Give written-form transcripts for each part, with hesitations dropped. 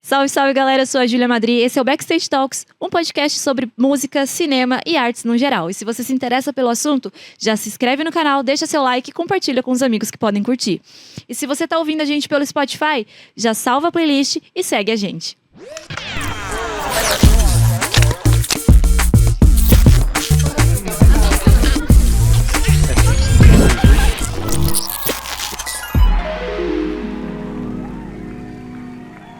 Salve, salve, galera, eu sou a Júlia Madri, esse é o Backstage Talks, um podcast sobre música, cinema e artes no geral. E se você se interessa pelo assunto, já se inscreve no canal, deixa seu like e compartilha com os amigos que podem curtir. E se você tá ouvindo a gente pelo Spotify, já salva a playlist e segue a gente.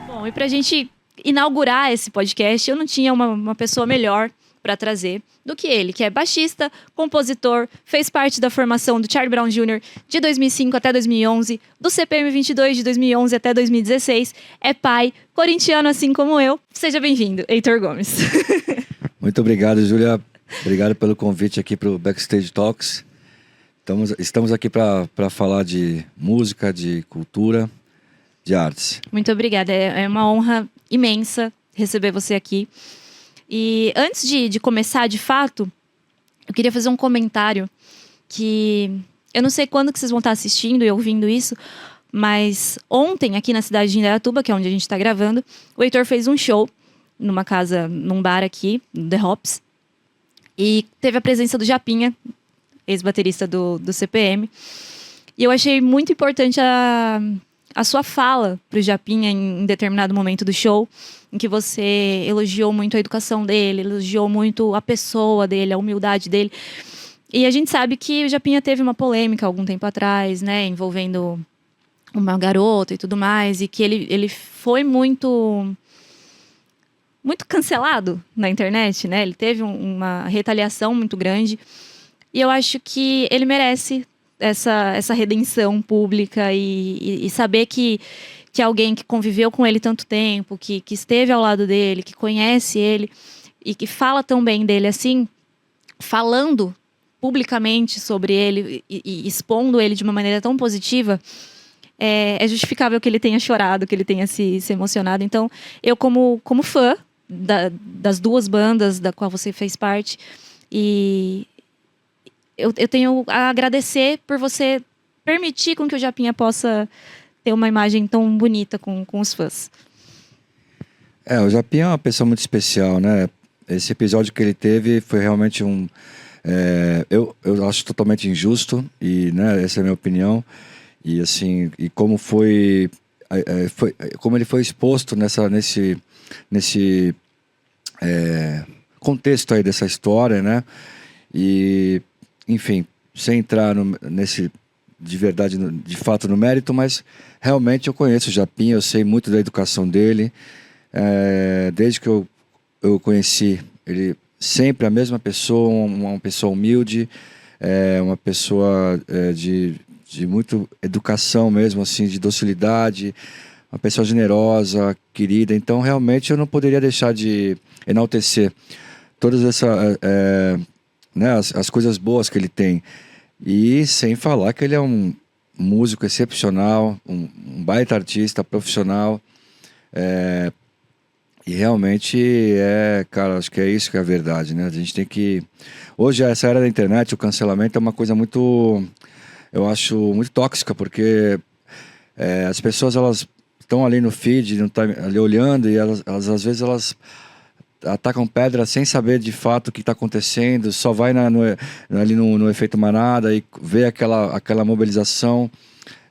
Bom, e pra gente inaugurar esse podcast, eu não tinha uma pessoa melhor para trazer do que ele, que é baixista, compositor, fez parte da formação do Charlie Brown Jr. de 2005 até 2011, do CPM 22 de 2011 até 2016, é pai, corintiano assim como eu. Seja bem-vindo, Heitor Gomes. Muito obrigado, Júlia. Obrigado pelo convite aqui para o Backstage Talks. Estamos aqui para falar de música, de cultura, de artes. Muito obrigada, é uma honra imensa receber você aqui. E antes de começar, de fato, eu queria fazer um comentário que eu não sei quando que vocês vão estar assistindo e ouvindo isso, mas ontem, aqui na cidade de Indaiatuba, que é onde a gente está gravando, o Heitor fez um show numa casa, num bar aqui, The Hops, e teve a presença do Japinha, ex-baterista do CPM, e eu achei muito importante a sua fala pro Japinha em determinado momento do show, em que você elogiou muito a educação dele, elogiou muito a pessoa dele, a humildade dele. E a gente sabe que o Japinha teve uma polêmica algum tempo atrás, né, envolvendo uma garota e tudo mais, e que ele foi muito cancelado na internet, né? Ele teve uma retaliação muito grande. E eu acho que ele merece essa redenção pública e saber que alguém que conviveu com ele tanto tempo, que esteve ao lado dele, que conhece ele e que fala tão bem dele assim, falando publicamente sobre ele e expondo ele de uma maneira tão positiva, é justificável que ele tenha chorado, que ele tenha se emocionado. Então, eu como fã das duas bandas da qual você fez parte, e eu tenho a agradecer por você permitir com que o Japinha possa ter uma imagem tão bonita com os fãs. O Japinha é uma pessoa muito especial, né? Esse episódio que ele teve foi realmente eu acho totalmente injusto, e, né, essa é a minha opinião. E assim, e como como ele foi exposto nesse contexto aí dessa história, né? E, enfim, sem entrar de verdade, de fato, no mérito, mas realmente eu conheço o Japinha, eu sei muito da educação dele. Desde que eu conheci ele, sempre a mesma pessoa, uma pessoa humilde, uma pessoa de muita educação mesmo, assim, de docilidade, uma pessoa generosa, querida. Então, realmente, eu não poderia deixar de enaltecer todas né, as coisas boas que ele tem. E sem falar que ele é um músico excepcional, um baita artista, profissional. E realmente cara, acho que é isso que é a verdade, né? A gente tem que... Hoje, essa era da internet, o cancelamento é uma coisa muito... Eu acho muito tóxica, porque as pessoas, elas estão ali no feed, ali olhando, e elas às vezes elas atacam pedra sem saber de fato o que está acontecendo, só vai ali no efeito manada e vê aquela mobilização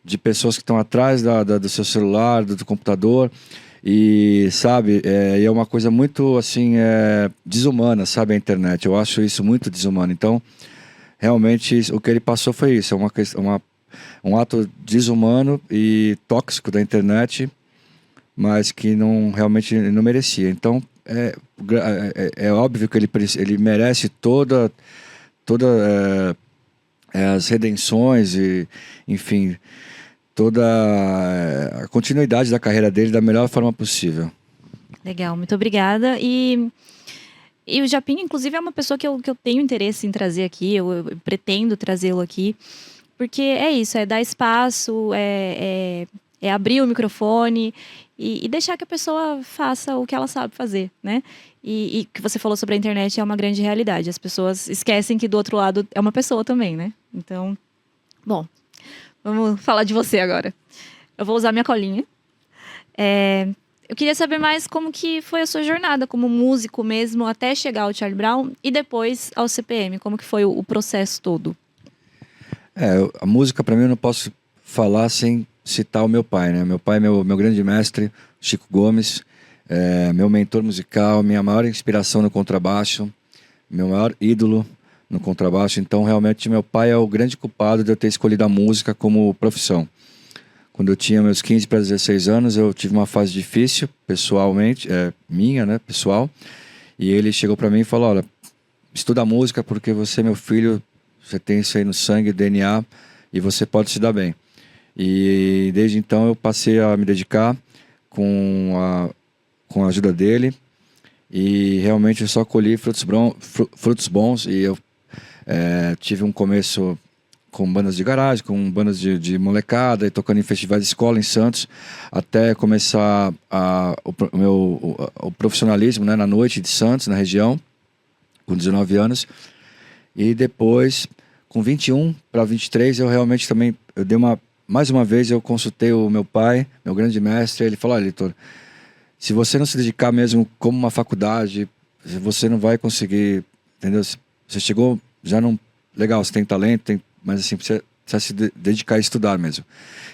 de pessoas que estão atrás do seu celular, do computador, e sabe, é uma coisa muito assim, desumana, sabe, a internet. Eu acho isso muito desumano. Então, realmente, o que ele passou foi isso, um ato desumano e tóxico da internet, mas que realmente não merecia. Então, é óbvio que ele merece toda as redenções e, enfim, toda a continuidade da carreira dele da melhor forma possível. Legal, muito obrigada. E o Japinha, inclusive, é uma pessoa que eu tenho interesse em trazer aqui, eu pretendo trazê-lo aqui, porque é isso, é dar espaço, é abrir o microfone e deixar que a pessoa faça o que ela sabe fazer, né? E o que você falou sobre a internet é uma grande realidade. As pessoas esquecem que do outro lado é uma pessoa também, né? Então, bom, vamos falar de você agora. Eu vou usar minha colinha. eu queria saber mais como que foi a sua jornada como músico mesmo, até chegar ao Charlie Brown e depois ao CPM. Como que foi o processo todo? A música para mim eu não posso falar sem citar o meu pai, né? Meu pai é meu grande mestre, Chico Gomes, meu mentor musical, minha maior inspiração no contrabaixo, meu maior ídolo no contrabaixo. Então, realmente, meu pai é o grande culpado de eu ter escolhido a música como profissão. Quando eu tinha meus 15 para 16 anos, eu tive uma fase difícil, pessoalmente, minha, né, pessoal. E ele chegou para mim e falou: olha, estuda música porque você, meu filho, você tem isso aí no sangue, DNA, e você pode se dar bem. E desde então eu passei a me dedicar com a ajuda dele. E realmente eu só colhi frutos bons. E eu tive um começo com bandas de garagem, com bandas de molecada, e tocando em festivais de escola em Santos, até começar o profissionalismo, né, na noite de Santos, na região, com 19 anos. E depois, com 21 para 23, eu realmente também, mais uma vez eu consultei o meu pai, meu grande mestre. Ele falou: olha, Heitor, se você não se dedicar mesmo como uma faculdade, você não vai conseguir, entendeu? Você chegou, já não... Legal, você tem talento, mas assim, precisa se dedicar a estudar mesmo.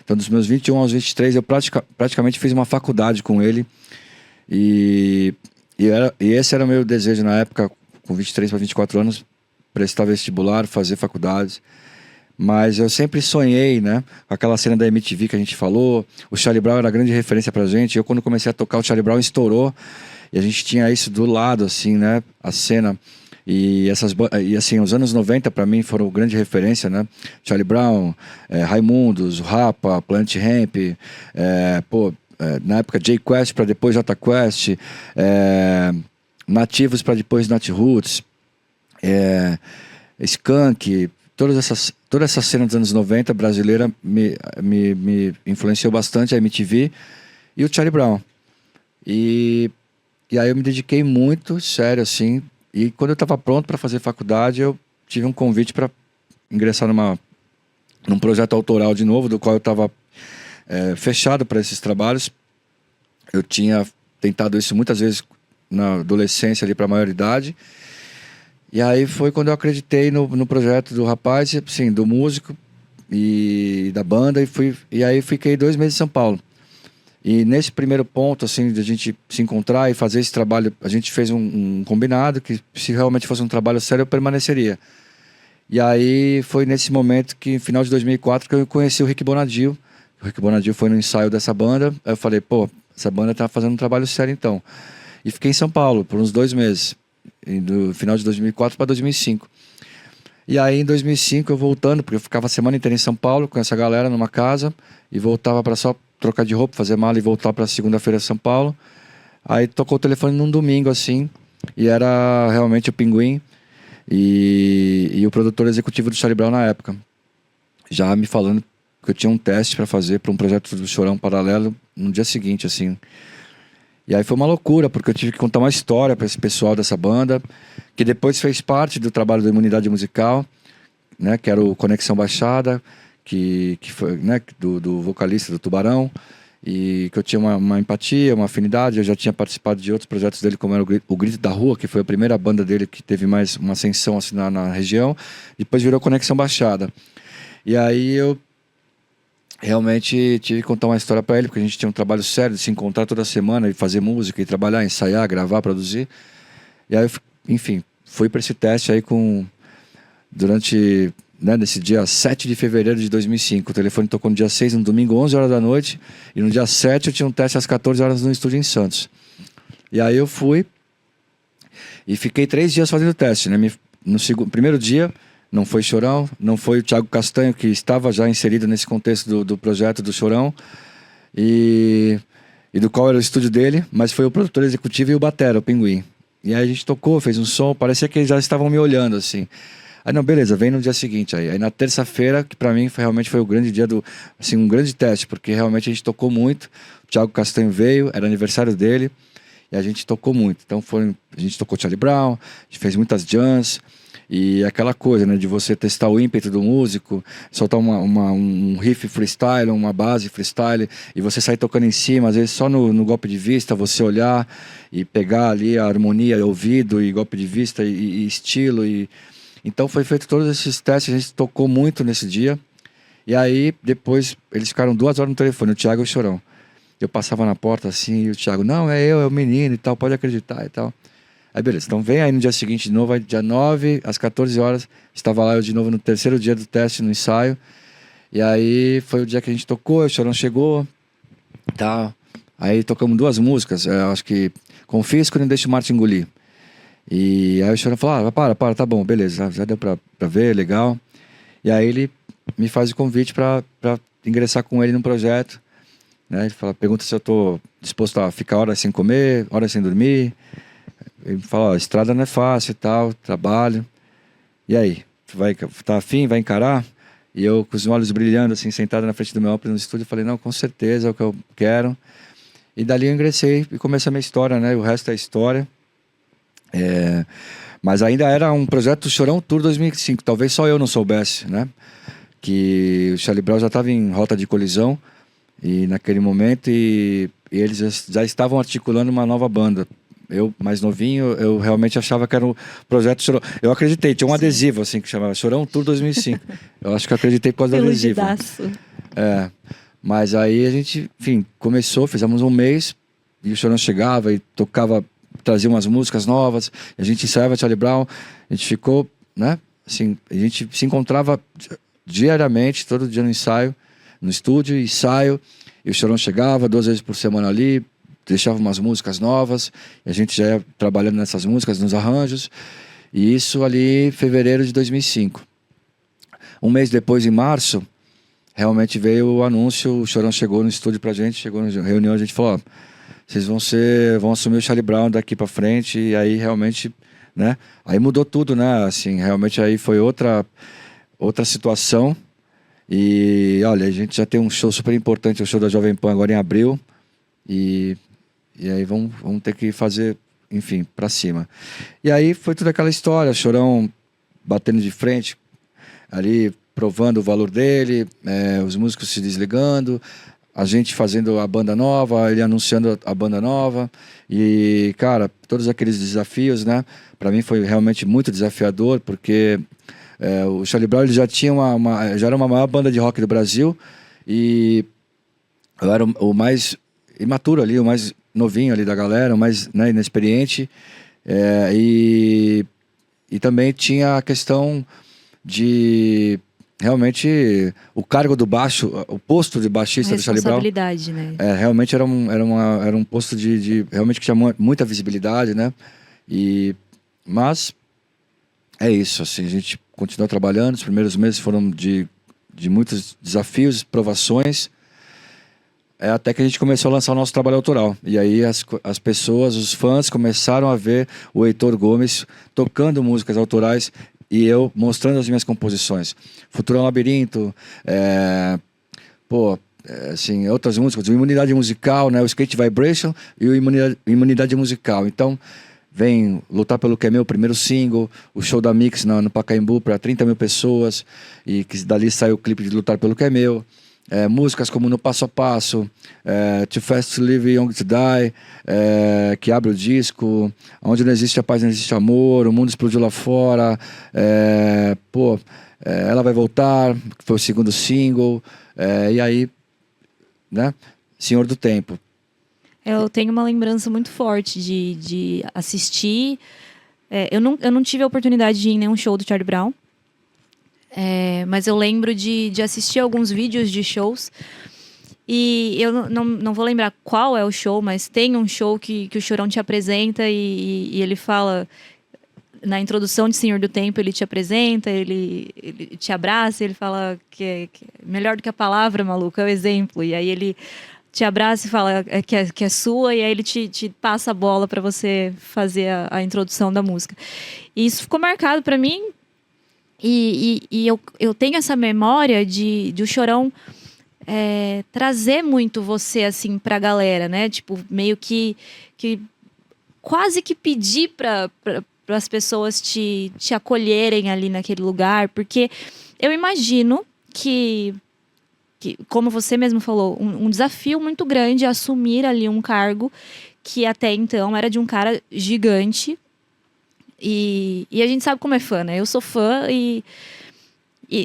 Então, dos meus 21 aos 23, eu praticamente fiz uma faculdade com ele. E esse era o meu desejo na época, com 23 para 24 anos, prestar vestibular, fazer faculdade. Mas eu sempre sonhei, né? Aquela cena da MTV que a gente falou. O Charlie Brown era a grande referência pra gente. Eu, quando comecei a tocar, o Charlie Brown estourou. E a gente tinha isso do lado, assim, né? A cena. E assim, os anos 90 pra mim foram grande referência, né? Charlie Brown, Raimundos, Rapa, Planet Hemp, na época J Quest pra depois J Quest, Nativos pra depois Nat Roots, Skank. Toda essa cena dos anos 90 brasileira me influenciou bastante, a MTV e o Charlie Brown. E aí eu me dediquei muito, sério, assim. E quando eu estava pronto para fazer faculdade, eu tive um convite para ingressar num projeto autoral de novo, do qual eu estava fechado para esses trabalhos. Eu tinha tentado isso muitas vezes na adolescência, ali para a maioridade. E aí foi quando eu acreditei no projeto do rapaz, assim, do músico e da banda, e aí fiquei 2 meses em São Paulo. E nesse primeiro ponto, assim, de a gente se encontrar e fazer esse trabalho, a gente fez um combinado que, se realmente fosse um trabalho sério, eu permaneceria. E aí foi nesse momento que, no final de 2004, que eu conheci o Rick Bonadio. O Rick Bonadio foi no ensaio dessa banda. Aí eu falei: pô, essa banda tá fazendo um trabalho sério então. E fiquei em São Paulo por uns 2 meses. Do final de 2004 para 2005. E aí em 2005 eu voltando, porque eu ficava a semana inteira em São Paulo com essa galera numa casa, e voltava para só trocar de roupa, fazer mala e voltar para segunda-feira em São Paulo. Aí tocou o telefone num domingo assim, e era realmente o Pinguim e o produtor executivo do Charlie Brown na época, já me falando que eu tinha um teste para fazer para um projeto do Chorão paralelo no dia seguinte, assim. E aí foi uma loucura, porque eu tive que contar uma história para esse pessoal dessa banda, que depois fez parte do trabalho da Imunidade Musical, né, que era o Conexão Baixada, que foi, né, do vocalista do Tubarão, e que eu tinha uma empatia, uma afinidade. Eu já tinha participado de outros projetos dele, como era o Grito da Rua, que foi a primeira banda dele que teve mais uma ascensão assim, na região. Depois virou Conexão Baixada. E aí eu realmente tive que contar uma história para ele, porque a gente tinha um trabalho sério de se encontrar toda semana e fazer música e trabalhar, ensaiar, gravar, produzir. E aí, enfim, fui para esse teste aí durante, né, nesse dia 7 de fevereiro de 2005. O telefone tocou no dia 6, no domingo, 11 horas da noite, e no dia 7 eu tinha um teste às 14 horas no estúdio em Santos. E aí eu fui e fiquei 3 dias fazendo o teste, né? No primeiro dia não foi Chorão, não foi o Thiago Castanho, que estava já inserido nesse contexto do projeto do Chorão, e do qual era o estúdio dele, mas foi o produtor executivo e o batera, o Pinguim. E aí a gente tocou, fez um som, parecia que eles já estavam me olhando, assim. Aí não, beleza, vem no dia seguinte. Aí na terça-feira, que pra mim realmente foi o grande dia assim, um grande teste, porque realmente a gente tocou muito. O Thiago Castanho veio, era aniversário dele, e a gente tocou muito. Então a gente tocou Charlie Brown, a gente fez muitas jams, E aquela coisa, né, de você testar o ímpeto do músico, soltar um riff freestyle, uma base freestyle, e você sair tocando em cima, às vezes só no golpe de vista, você olhar e pegar ali a harmonia, ouvido e golpe de vista e estilo. Então foi feito todos esses testes, a gente tocou muito nesse dia. E aí, depois, eles ficaram 2 horas no telefone, o Thiago e o Chorão. Eu passava na porta assim, e o Thiago, não, é o menino e tal, pode acreditar e tal. Aí beleza, então vem aí no dia seguinte de novo, aí, dia 9, às 14 horas, estava lá eu de novo no terceiro dia do teste, no ensaio. E aí foi o dia que a gente tocou, o Chorão chegou, tá. Aí tocamos 2 músicas, acho que Confisco e Não Deixe o Marte Engolir. E aí o Chorão falou, para, tá bom, beleza, já deu pra ver, legal. E aí ele me faz o convite pra ingressar com ele num projeto, né? Ele fala, pergunta se eu tô disposto a ficar horas sem comer, horas sem dormir. Ele fala, ó, estrada não é fácil e tal, trabalho. E aí, tá afim, vai encarar? E eu com os olhos brilhando, assim, sentado na frente do meu amplo no estúdio, falei, não, com certeza é o que eu quero. E dali eu ingressei e comecei a minha história, né? O resto é história. Mas ainda era um projeto Chorão Tour 2005, talvez só eu não soubesse, né? Que o Charlie Brown já estava em rota de colisão e naquele momento e eles já estavam articulando uma nova banda. Eu, mais novinho, eu realmente achava que era um projeto Chorão. Eu acreditei, tinha um adesivo assim que chamava Chorão Tour 2005. Eu acho que eu acreditei por causa do adesivo. Mas aí a gente, enfim, começou, fizemos um mês e o Chorão chegava e tocava, trazia umas músicas novas, a gente ensaiava Charlie Brown, a gente ficou, né? Assim, a gente se encontrava diariamente, todo dia no ensaio, no estúdio, ensaio, e o Chorão chegava 2 vezes por semana ali, deixava umas músicas novas, e a gente já ia trabalhando nessas músicas, nos arranjos, e isso ali em fevereiro de 2005. Um mês depois, em março, realmente veio o anúncio, o Chorão chegou no estúdio pra gente, chegou na reunião, a gente falou, ó, vocês vão assumir o Charlie Brown daqui pra frente, e aí realmente, né, aí mudou tudo, né, assim, realmente aí foi outra situação, e olha, a gente já tem um show super importante, o show da Jovem Pan agora em abril, e aí vamos ter que fazer, enfim, pra cima. E aí foi toda aquela história, o Chorão batendo de frente, ali provando o valor dele, os músicos se desligando, a gente fazendo a banda nova, ele anunciando a banda nova, e cara, todos aqueles desafios, né, pra mim foi realmente muito desafiador, porque o Charlie Brown ele já tinha já era uma maior banda de rock do Brasil, e eu era o mais imaturo ali, o mais novinho ali da galera, o mais, né, inexperiente, e também tinha a questão de realmente o cargo do baixo, o posto de baixista do Charlie Brown. Responsabilidade, né? Realmente era um posto de realmente que tinha muita visibilidade, né? Mas é isso, assim, a gente continuou trabalhando, os primeiros meses foram de muitos desafios, provações, até que a gente começou a lançar o nosso trabalho autoral. E aí as pessoas, os fãs começaram a ver o Heitor Gomes tocando músicas autorais e eu mostrando as minhas composições. Futuro Labirinto, assim, outras músicas, o Imunidade Musical, né, o Skate Vibration e o Imunidade Musical. Então, vem Lutar Pelo Que É Meu, primeiro single, o show da Mix no Pacaembu para 30 mil pessoas, e que dali saiu o clipe de Lutar Pelo Que É Meu. Músicas como No Passo a Passo, Too Fast to Live, Young to Die, que abre o disco, Onde Não Existe a Paz, Não Existe Amor, O Mundo Explodiu Lá Fora, Ela Vai Voltar, que foi o segundo single, e aí, né, Senhor do Tempo. Eu tenho uma lembrança muito forte de assistir. Eu não tive a oportunidade de ir em nenhum show do Charlie Brown. Mas eu lembro de assistir alguns vídeos de shows. E eu não vou lembrar qual é o show, mas tem um show que o Chorão te apresenta e ele fala... Na introdução de Senhor do Tempo, ele te apresenta, ele te abraça, ele fala que é melhor do que a palavra, maluco, é o exemplo. E aí ele te abraça e fala que é sua, e aí ele te passa a bola para você fazer a introdução da música. E isso ficou marcado para mim. E eu tenho essa memória de o Chorão trazer muito você assim pra galera, né? Tipo, meio que quase que pedir as pessoas te acolherem ali naquele lugar, porque eu imagino que como você mesmo falou, um desafio muito grande assumir ali um cargo que até então era de um cara gigante. E a gente sabe como é fã, né? Eu sou fã e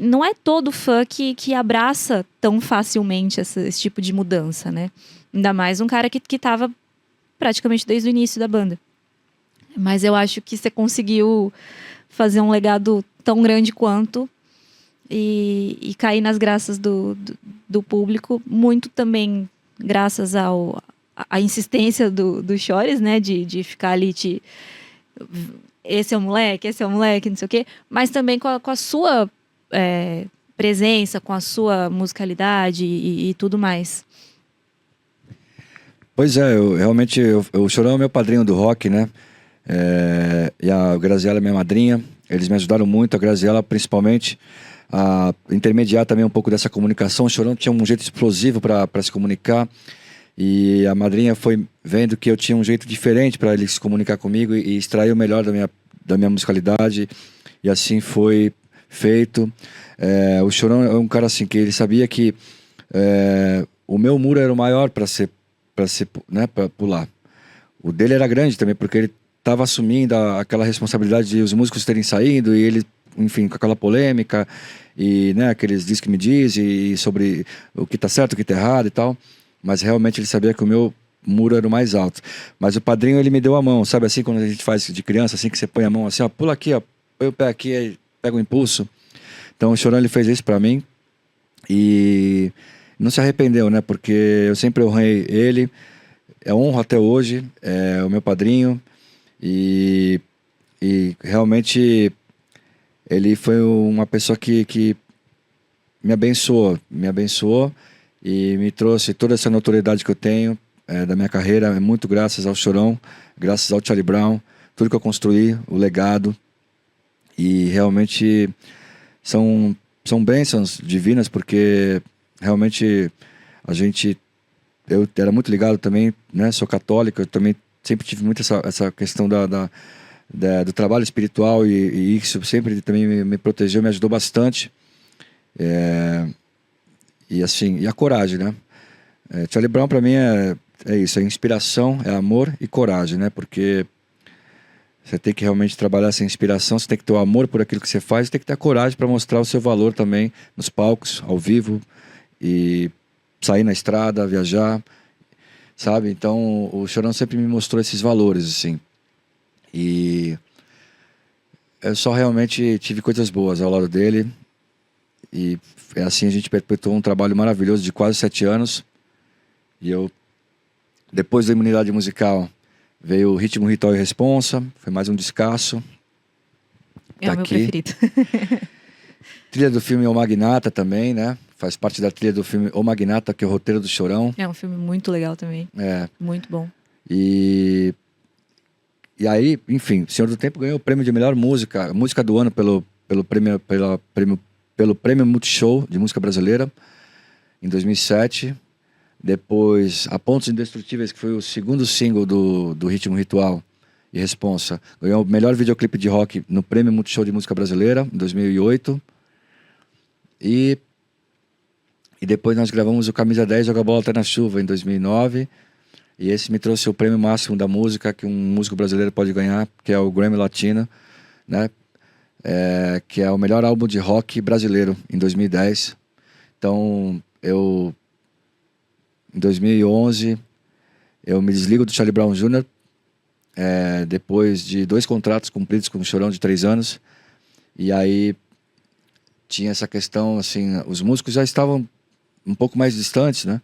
não é todo fã que abraça tão facilmente esse tipo de mudança, né? Ainda mais um cara que tava praticamente desde o início da banda. Mas eu acho que você conseguiu fazer um legado tão grande quanto e cair nas graças do público, muito também graças à insistência do Chores, né? De ficar ali esse é o moleque, não sei o quê. Mas também com a sua presença, com a sua musicalidade e tudo mais. Pois é, eu realmente, o Chorão é meu padrinho do rock, né? E a Graziella é minha madrinha. Eles me ajudaram muito, a Graziella principalmente, a intermediar também um pouco dessa comunicação. O Chorão tinha um jeito explosivo para se comunicar. E a madrinha foi vendo que eu tinha um jeito diferente para ele se comunicar comigo e extrair o melhor da minha musicalidade. E assim foi feito. O Chorão é um cara assim que ele sabia que o meu muro era o maior para né, para pular. O dele era grande também, porque ele estava assumindo aquela responsabilidade de os músicos terem saído e ele, enfim, com aquela polêmica e, né, aqueles diz que me diz e sobre o que tá certo, o que tá errado e tal. Mas realmente ele sabia que o meu muro era o mais alto. Mas o padrinho, ele me deu a mão, sabe assim, quando a gente faz de criança, assim, que você põe a mão assim, ó, pula aqui, ó, põe o pé aqui, aí pega o impulso. Então o Chorão, ele fez isso pra mim e não se arrependeu, né, porque eu sempre honrei ele, honro até hoje, é o meu padrinho e realmente ele foi uma pessoa que me abençoou e me trouxe toda essa notoriedade que eu tenho da minha carreira, é muito graças ao Chorão, graças ao Charlie Brown, tudo que eu construí, o legado, e realmente são bênçãos divinas, porque realmente eu era muito ligado também, né, sou católico, eu também sempre tive muito essa questão do trabalho espiritual e isso sempre também me protegeu, me ajudou bastante. E assim, e a coragem, né? Charlie Brown pra mim é isso, é inspiração, é amor e coragem, né? Porque você tem que realmente trabalhar essa inspiração, você tem que ter o amor por aquilo que você faz, você tem que ter a coragem para mostrar o seu valor também nos palcos, ao vivo, e sair na estrada, viajar, sabe? Então o Chorão sempre me mostrou esses valores, assim. E eu só realmente tive coisas boas ao lado dele. E assim a gente perpetuou um trabalho maravilhoso de quase 7 anos. E depois da Imunidade Musical, veio o Ritmo, Ritual e Responsa. Foi mais um descasso. É o meu preferido. Trilha do filme O Magnata também, né? Faz parte da trilha do filme O Magnata, que é o roteiro do Chorão. É um filme muito legal também. Muito bom. E aí, enfim, Senhor do Tempo ganhou o prêmio de melhor música do ano pelo Prêmio Multishow de Música Brasileira, em 2007. Depois, A Pontos Indestrutíveis, que foi o segundo single do Ritmo, Ritual e Responsa, ganhou o melhor videoclipe de rock no Prêmio Multishow de Música Brasileira, em 2008. E depois nós gravamos o Camisa 10, Joga a Bola Até na Chuva, em 2009. E esse me trouxe o prêmio máximo da música que um músico brasileiro pode ganhar, que é o Grammy Latino, né? Que é o melhor álbum de rock brasileiro, em 2010. Então, em 2011, eu me desligo do Charlie Brown Jr., depois de 2 contratos cumpridos com o Chorão de 3 anos. E aí tinha essa questão, assim, os músicos já estavam um pouco mais distantes, né?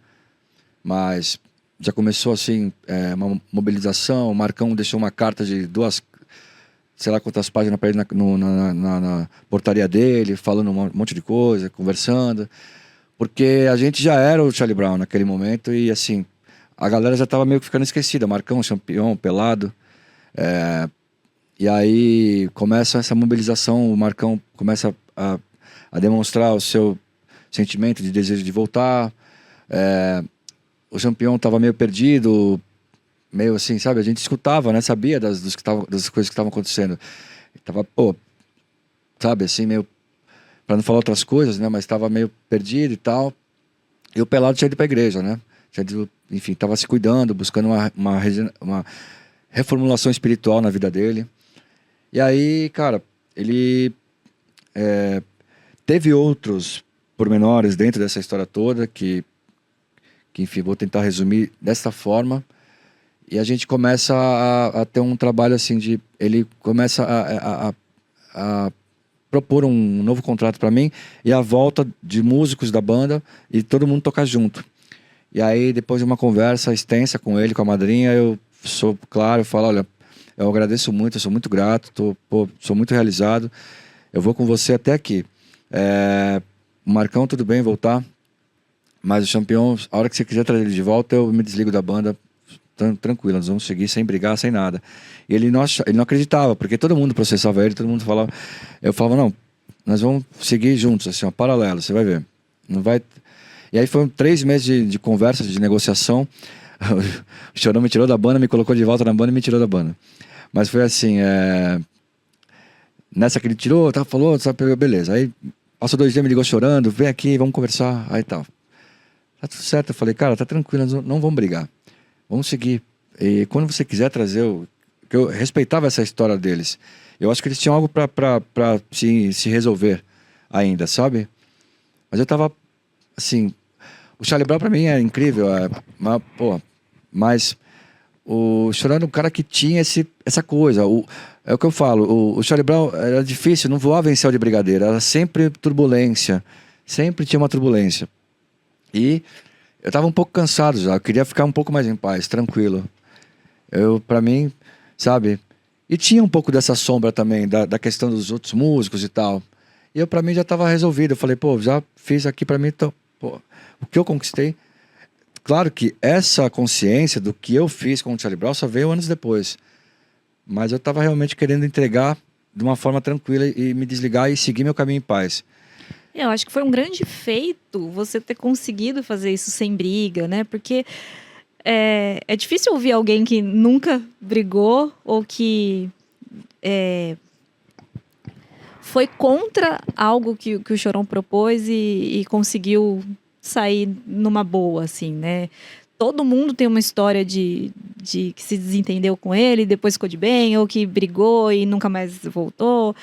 Mas já começou, assim, uma mobilização. O Marcão deixou uma carta de 2, sei lá quantas páginas para ele na portaria dele, falando um monte de coisa, conversando. Porque a gente já era o Charlie Brown naquele momento e, assim, a galera já estava meio que ficando esquecida. Marcão, Champion, Pelado. E aí começa essa mobilização, o Marcão começa a demonstrar o seu sentimento de desejo de voltar. O Champion estava meio perdido, meio assim, sabe? A gente escutava, né? Sabia das coisas que estavam acontecendo. Tava, pô, sabe, assim, meio... Pra não falar outras coisas, né? Mas tava meio perdido e tal. E o pelado tinha ido pra igreja, né? Tinha ido, enfim, tava se cuidando, buscando uma reformulação espiritual na vida dele. E aí, cara, ele teve outros pormenores dentro dessa história toda que, enfim, vou tentar resumir dessa forma. E a gente começa a ter um trabalho assim de... Ele começa a propor um novo contrato para mim e a volta de músicos da banda e todo mundo tocar junto. E aí, depois de uma conversa extensa com ele, com a madrinha, eu sou claro, eu falo, olha, eu agradeço muito, eu sou muito grato, sou muito realizado, eu vou com você até aqui. O Marcão, tudo bem voltar, mas o Champion, a hora que você quiser trazer ele de volta, eu me desligo da banda, tranquilo, nós vamos seguir sem brigar, sem nada. E ele não acreditava, porque todo mundo processava ele, todo mundo falava. Eu falava, não, nós vamos seguir juntos, assim, ó, paralelo, você vai ver. Não vai... E aí foram 3 meses de conversa, de negociação. O Chorão me tirou da banda, me colocou de volta na banda e me tirou da banda. Mas foi assim, nessa que ele tirou, falou, sabe, beleza. Aí passou 2 dias, me ligou chorando, vem aqui, vamos conversar, aí tal. Tá tudo certo, eu falei, cara, tá tranquilo, nós não vamos brigar. Vamos seguir. E quando você quiser trazer que eu respeitava essa história deles. Eu acho que eles tinham algo pra se resolver ainda, sabe? Mas eu tava, assim... O Charlie Brown pra mim é incrível, mas o Chorão era um cara que tinha essa coisa. É o que eu falo, o Charlie Brown era difícil, não voava em céu de brigadeiro, era sempre turbulência. Sempre tinha uma turbulência. E... eu tava um pouco cansado já, eu queria ficar um pouco mais em paz, tranquilo. Pra mim, sabe? E tinha um pouco dessa sombra também, da questão dos outros músicos e tal. E pra mim já tava resolvido. Eu falei, pô, já fiz aqui pra mim, então, pô, o que eu conquistei. Claro que essa consciência do que eu fiz com o Charlie Brown só veio anos depois. Mas eu tava realmente querendo entregar de uma forma tranquila e me desligar e seguir meu caminho em paz. Eu acho que foi um grande feito você ter conseguido fazer isso sem briga, né? Porque é difícil ouvir alguém que nunca brigou ou que foi contra algo que o Chorão propôs e conseguiu sair numa boa, assim, né? Todo mundo tem uma história de que se desentendeu com ele, depois ficou de bem, ou que brigou e nunca mais voltou.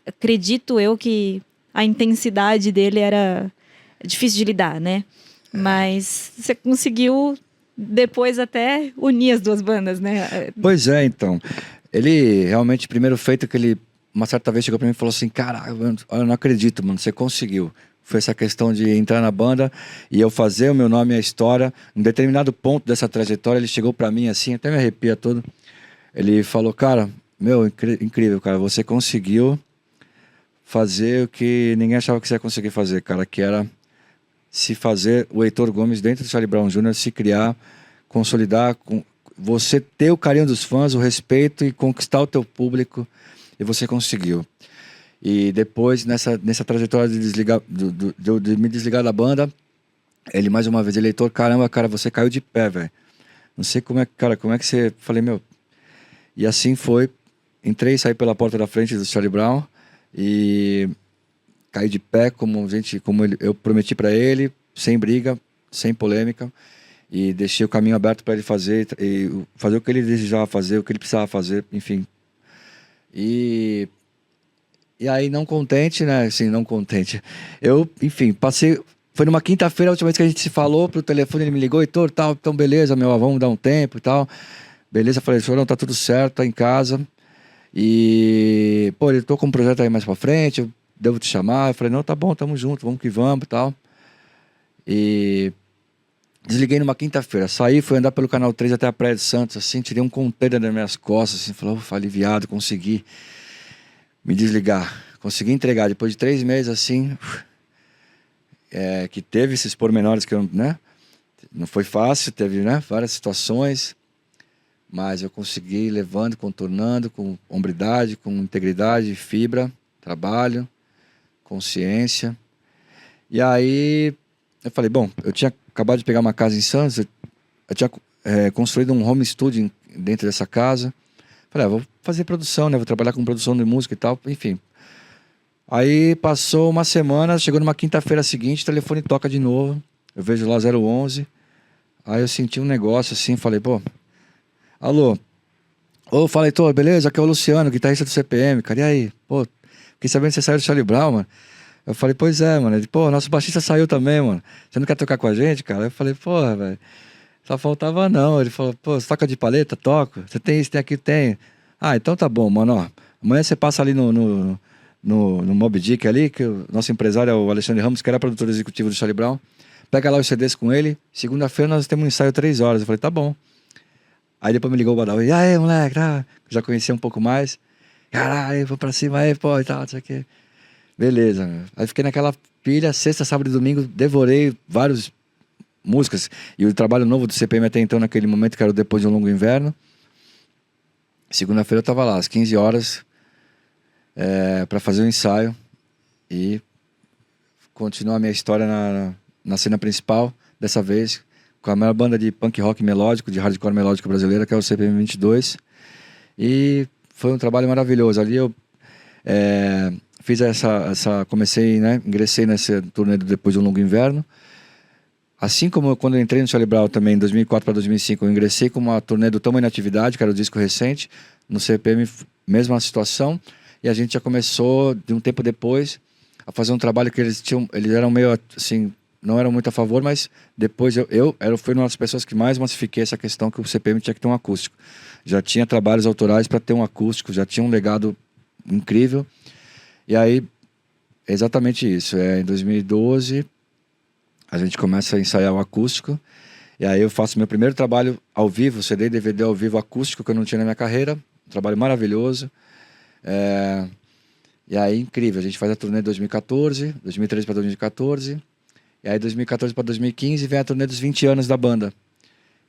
Acredito eu que a intensidade dele era difícil de lidar, né? Mas você conseguiu depois até unir as duas bandas, né? Pois é, então. Ele realmente, primeiro feito que ele, uma certa vez chegou pra mim e falou assim, cara, eu não acredito, mano, você conseguiu. Foi essa questão de entrar na banda e eu fazer o meu nome e a história. Em determinado ponto dessa trajetória, ele chegou pra mim assim, até me arrepia todo. Ele falou, cara, meu, incrível, cara, você conseguiu fazer o que ninguém achava que você ia conseguir fazer, cara, que era se fazer o Heitor Gomes dentro do Charlie Brown Jr., se criar, consolidar, você ter o carinho dos fãs, o respeito e conquistar o teu público, e você conseguiu. E depois, nessa trajetória de me desligar da banda, ele mais uma vez, Heitor, caramba, cara, você caiu de pé, velho. Não sei como é que você... Falei, meu... E assim foi, entrei e saí pela porta da frente do Charlie Brown, e caí de pé eu prometi para ele, sem briga, sem polêmica, e deixei o caminho aberto para ele fazer o que ele desejava fazer, o que ele precisava fazer, enfim. E aí, não contente, né? Assim, não contente. Eu, enfim, passei. Foi numa quinta-feira, a última vez que a gente se falou pro telefone, ele me ligou, Heitor, tal, então beleza, meu, vamos dar um tempo e tal. Beleza, falei, senhor, não, tá tudo certo, tá em casa. E, pô, ele tô com um projeto aí mais pra frente, eu devo te chamar. Eu falei, não, tá bom, tamo junto, vamos que vamos e tal. E desliguei numa quinta-feira, saí, fui andar pelo Canal 3 até a Praia de Santos, assim, tirei um container das minhas costas, assim, falei, ufa, aliviado, consegui me desligar, consegui entregar. Depois de 3 meses, assim, que teve esses pormenores que eu, né, não foi fácil, teve, né, várias situações, mas eu consegui ir levando, contornando, com hombridade, com integridade, fibra, trabalho, consciência. E aí eu falei, bom, eu tinha acabado de pegar uma casa em Santos, construído um home studio dentro dessa casa. Falei, vou fazer produção, né? Vou trabalhar com produção de música e tal, enfim. Aí passou uma semana, chegou numa quinta-feira seguinte, o telefone toca de novo. Eu vejo lá 011. Aí eu senti um negócio assim, falei, pô, alô? Ô, falei, tô, beleza? Aqui é o Luciano, guitarrista do CPM, cara, e aí? Pô, fiquei sabendo que você saiu do Charlie Brown, mano. Eu falei, pois é, mano. Ele, pô, nosso baixista saiu também, mano. Você não quer tocar com a gente, cara? Eu falei, porra, velho. Só faltava não. Ele falou, pô, você toca de paleta? Toco. Você tem isso, tem aquilo? Tem. Ah, então tá bom, mano, ó. Amanhã você passa ali no Mob Dick ali, que o nosso empresário é o Alexandre Ramos, que era produtor executivo do Charlie Brown. Pega lá os CDs com ele. Segunda-feira nós temos um ensaio 3 horas. Eu falei, tá bom. Aí depois me ligou o Badal. E aí, moleque, tá? Já conhecia um pouco mais. Caralho, vou pra cima aí, pô, e tal, não sei o quê. Beleza, meu. Aí fiquei naquela pilha, sexta, sábado e domingo, devorei várias músicas. E o trabalho novo do CPM até então, naquele momento, que era o Depois de um Longo Inverno. Segunda-feira eu tava lá, às 15 horas, pra fazer o ensaio. E continuar a minha história na cena principal, dessa vez, com a maior banda de punk rock melódico, de hardcore melódico brasileira, que é o CPM 22. E foi um trabalho maravilhoso. Ali eu fiz comecei, né, ingressei nessa turnê do Depois de um Longo Inverno. Assim como quando eu entrei no Charlie Brown também, em 2004 para 2005, eu ingressei com uma turnê do Tamo em Atividade, que era o disco recente. No CPM, mesma situação. E a gente já começou, de um tempo depois, a fazer um trabalho que eles eram meio assim, não eram muito a favor, mas depois eu fui uma das pessoas que mais massifiquei essa questão que o CPM tinha que ter um acústico. Já tinha trabalhos autorais para ter um acústico, já tinha um legado incrível. E aí, exatamente isso. Em 2012, a gente começa a ensaiar o acústico. E aí eu faço meu primeiro trabalho ao vivo, CD e DVD ao vivo acústico, que eu não tinha na minha carreira. Um trabalho maravilhoso. E aí, incrível. A gente faz a turnê de 2014, 2013 para 2014. E aí, 2014 para 2015, vem a turnê dos 20 anos da banda.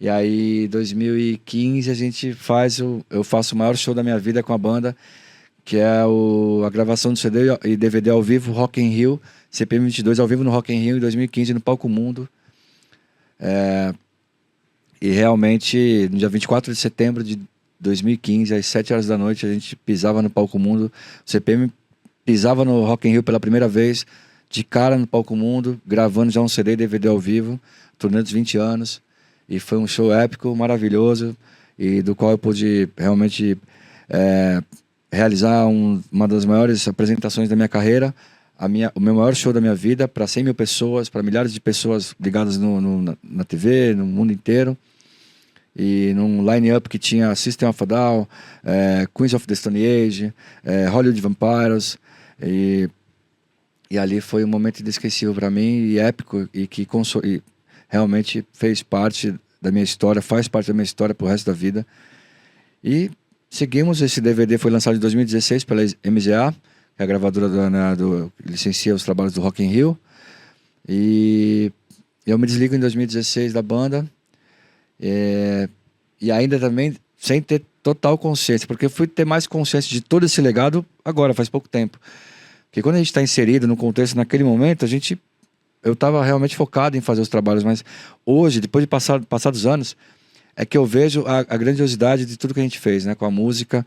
E aí, 2015, eu faço o maior show da minha vida com a banda, que é a gravação do CD e DVD ao vivo, Rock in Rio, CPM 22 ao vivo no Rock in Rio em 2015, no Palco Mundo. E realmente, no dia 24 de setembro de 2015, às 7 horas da noite, a gente pisava no Palco Mundo. O CPM pisava no Rock in Rio pela primeira vez, de cara no Palco Mundo, gravando já um CD e DVD ao vivo, turnê dos 20 anos. E foi um show épico, maravilhoso, e do qual eu pude realmente realizar uma das maiores apresentações da minha carreira, o meu maior show da minha vida, para 100 mil pessoas, para milhares de pessoas ligadas na TV, no mundo inteiro. E num line-up que tinha System of a Down, Queens of the Stone Age, Hollywood Vampires. E ali foi um momento inesquecível para mim e épico, e que realmente fez parte da minha história, faz parte da minha história pro resto da vida. E seguimos. Esse DVD foi lançado em 2016 pela MZA, que é a gravadora que licencia os trabalhos do Rock in Rio. E eu me desligo em 2016 da banda. E ainda também sem ter total consciência, porque eu fui ter mais consciência de todo esse legado agora, faz pouco tempo. Porque quando a gente está inserido no contexto, naquele momento, eu estava realmente focado em fazer os trabalhos, mas hoje, depois de passados anos, é que eu vejo a grandiosidade de tudo que a gente fez, né? Com a música,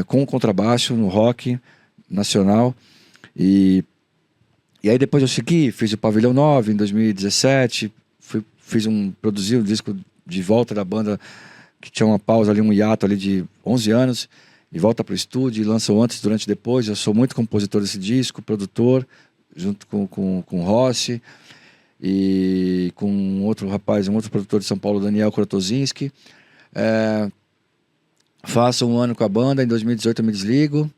com o contrabaixo, no rock nacional. E aí depois eu segui, fiz o Pavilhão 9 em 2017, produzi um disco de volta da banda, que tinha uma pausa ali, um hiato ali de 11 anos, e volta para o estúdio, e lança o Antes, Durante e Depois. Eu sou muito compositor desse disco, produtor, junto com o Rossi, e com um outro produtor de São Paulo, Daniel Krotozinski. Faço um ano com a banda, em 2018 eu me desligo.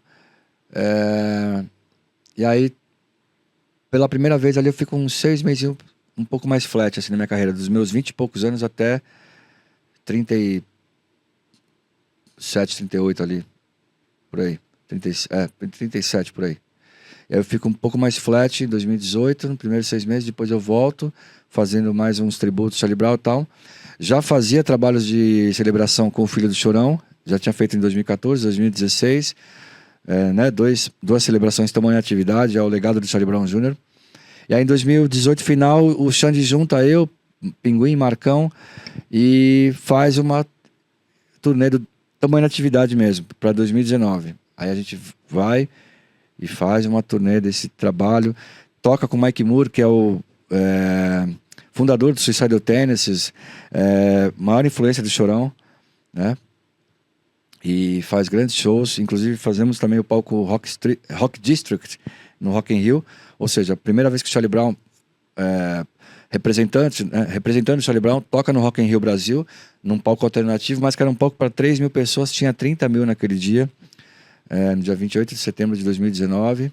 E aí, pela primeira vez ali, eu fico uns 6 meses um pouco mais flat assim, na minha carreira, dos meus 20 e poucos anos até 37, 38 ali, por aí. 37 por aí. E aí eu fico um pouco mais flat em 2018, nos primeiros 6 meses, depois eu volto, fazendo mais uns tributos, Charlie Brown e tal. Já fazia trabalhos de celebração com o Filho do Chorão, já tinha feito em 2014, 2016, né? Duas celebrações estão em atividade, é o legado do Charlie Brown Jr. E aí em 2018 final, o Xande junta eu, Pinguim, Marcão e faz uma turnê do tamanho da atividade mesmo, para 2019. Aí a gente vai e faz uma turnê desse trabalho, toca com o Mike Moore, que é o fundador do Suicidal Tendencies, maior influência do Chorão, né? E faz grandes shows, inclusive fazemos também o palco Rock District no Rock in Rio, ou seja, a primeira vez que o Charlie Brown, representando o Charlie Brown, toca no Rock in Rio Brasil, num palco alternativo, mas que era um palco para 3 mil pessoas, tinha 30 mil naquele dia, no dia 28 de setembro de 2019.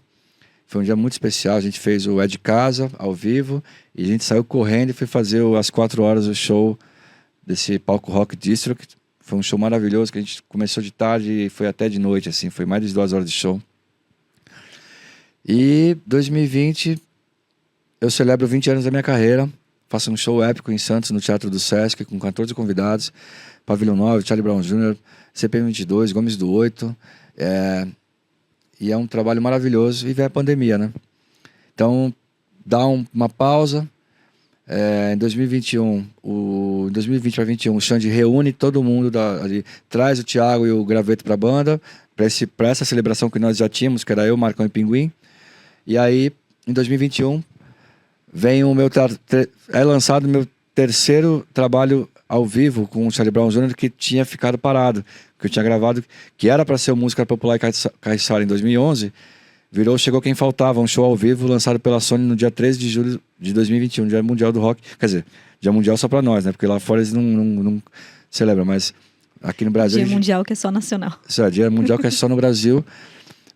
Foi um dia muito especial, a gente fez o É de Casa, ao vivo, e a gente saiu correndo e foi fazer às 4 horas o show desse palco Rock District. Foi um show maravilhoso, que a gente começou de tarde e foi até de noite, assim, foi mais de 2 horas de show. E 2020, eu celebro 20 anos da minha carreira, faço um show épico em Santos, no Teatro do Sesc, com 14 convidados, Pavilhão 9, Charlie Brown Jr., CPM 22, Gomes do 8, e é um trabalho maravilhoso, e vem a pandemia, né? Então, dá uma pausa. Em 2021, em 2020 para 2021, o Xande reúne todo mundo ali, traz o Thiago e o Graveto para a banda, para essa celebração que nós já tínhamos, que era eu, Marcão e Pinguim. E aí, em 2021, vem é lançado o meu terceiro trabalho ao vivo com o Charlie Brown Jr., que tinha ficado parado, que eu tinha gravado, que era para ser o Música Popular e Caiçara em 2011, virou Chegou Quem Faltava, um show ao vivo lançado pela Sony no dia 13 de julho de 2021, Dia Mundial do Rock. Quer dizer, Dia Mundial só pra nós, né? Porque lá fora eles não celebram, mas aqui no Brasil... Dia Mundial que é só nacional. Dia Mundial que é só no Brasil,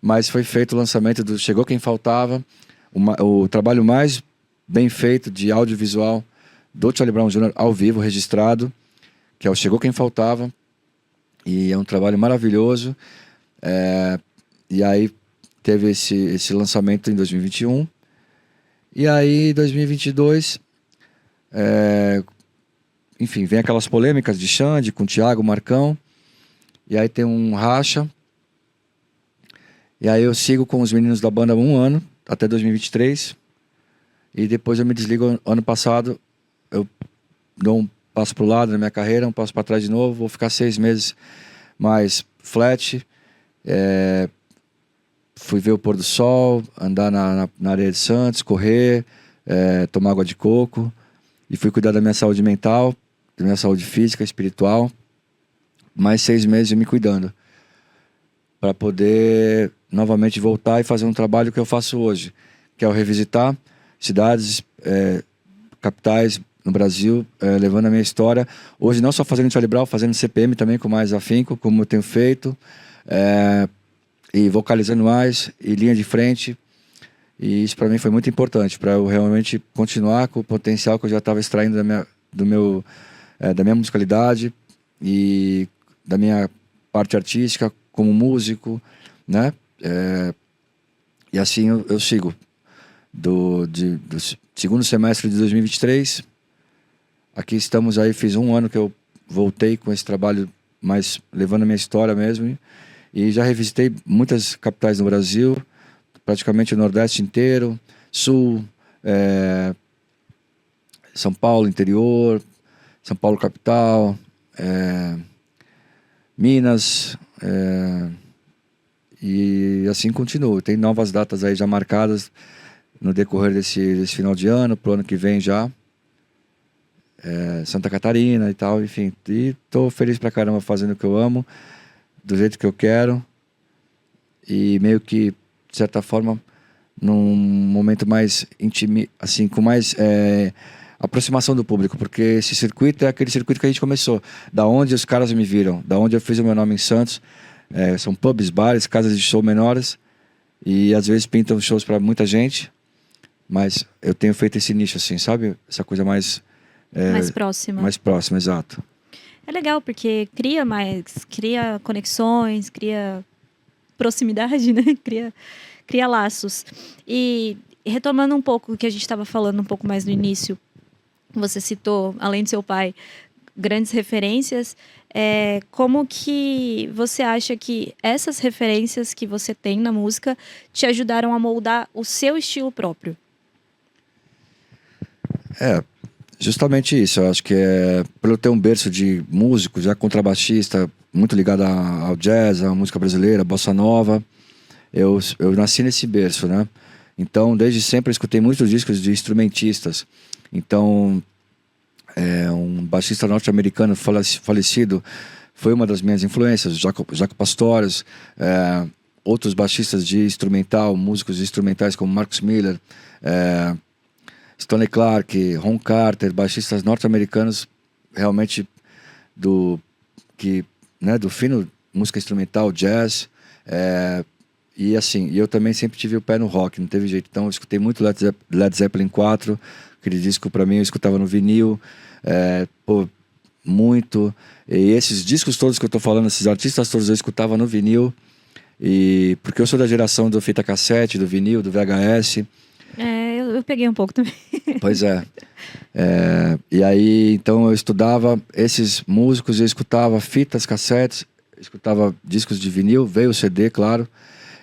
mas foi feito o lançamento do Chegou Quem Faltava, o trabalho mais bem feito de audiovisual do Charlie Brown Jr. ao vivo, registrado, que é o Chegou Quem Faltava, e é um trabalho maravilhoso. E aí teve esse lançamento em 2021. E aí, em 2022, enfim, vem aquelas polêmicas de Xande com o Thiago, Marcão. E aí tem um racha. E aí eu sigo com os meninos da banda há 1 ano, até 2023. E depois eu me desligo. Ano passado, eu dou um passo pro lado na minha carreira, um passo para trás de novo. Vou ficar 6 meses mais flat. Fui ver o pôr do sol, andar na areia de Santos, correr, tomar água de coco. E fui cuidar da minha saúde mental, da minha saúde física, espiritual. Mais 6 meses eu me cuidando, para poder novamente voltar e fazer um trabalho que eu faço hoje, que é o revisitar cidades, capitais no Brasil, levando a minha história. Hoje não só fazendo Charlie Brown, fazendo CPM também com mais afinco, como eu tenho feito. E vocalizando mais, e linha de frente. E isso para mim foi muito importante, para eu realmente continuar com o potencial que eu já estava extraindo da minha musicalidade e da minha parte artística como músico, né? E assim eu sigo. Do segundo semestre de 2023, aqui estamos aí, fiz 1 ano que eu voltei com esse trabalho, mais levando a minha história mesmo. E já revisitei muitas capitais no Brasil, praticamente o Nordeste inteiro, Sul, São Paulo interior, São Paulo capital, Minas, e assim continuo. Tem novas datas aí já marcadas no decorrer desse final de ano, pro ano que vem já. Santa Catarina e tal, enfim. E tô feliz pra caramba fazendo o que eu amo, do jeito que eu quero, e meio que, de certa forma, num momento mais íntimo, assim, com mais aproximação do público, porque esse circuito é aquele circuito que a gente começou, da onde os caras me viram, da onde eu fiz o meu nome em Santos. São pubs, bares, casas de show menores, e às vezes pintam shows para muita gente, mas eu tenho feito esse nicho, assim, sabe? Essa coisa mais próxima. Mais próxima, exato. É legal, porque cria conexões, cria proximidade, né? Cria laços. E retomando um pouco o que a gente estava falando um pouco mais no início, você citou, além do seu pai, grandes referências. Como que você acha que essas referências que você tem na música te ajudaram a moldar o seu estilo próprio? Justamente isso, eu acho que é pelo ter um berço de músico, já contrabaixista, muito ligado ao jazz, à música brasileira, bossa nova. Eu nasci nesse berço, né? Então, desde sempre eu escutei muitos discos de instrumentistas. Então, um baixista norte-americano falecido foi uma das minhas influências, Jaco Pastorius, outros baixistas de instrumental, músicos instrumentais como Marcus Miller, Stanley Clarke, Ron Carter, baixistas norte-americanos realmente do que, né, do fino música instrumental, jazz, e assim, eu também sempre tive o pé no rock, não teve jeito. Então eu escutei muito Led Zeppelin 4, aquele disco para mim eu escutava no vinil, muito. E esses discos todos que eu tô falando, esses artistas todos eu escutava no vinil, e porque eu sou da geração do fita cassete, do vinil, do VHS. Eu peguei um pouco também. Pois é. E aí, então eu estudava esses músicos, eu escutava fitas, cassetes, escutava discos de vinil, veio o CD, claro.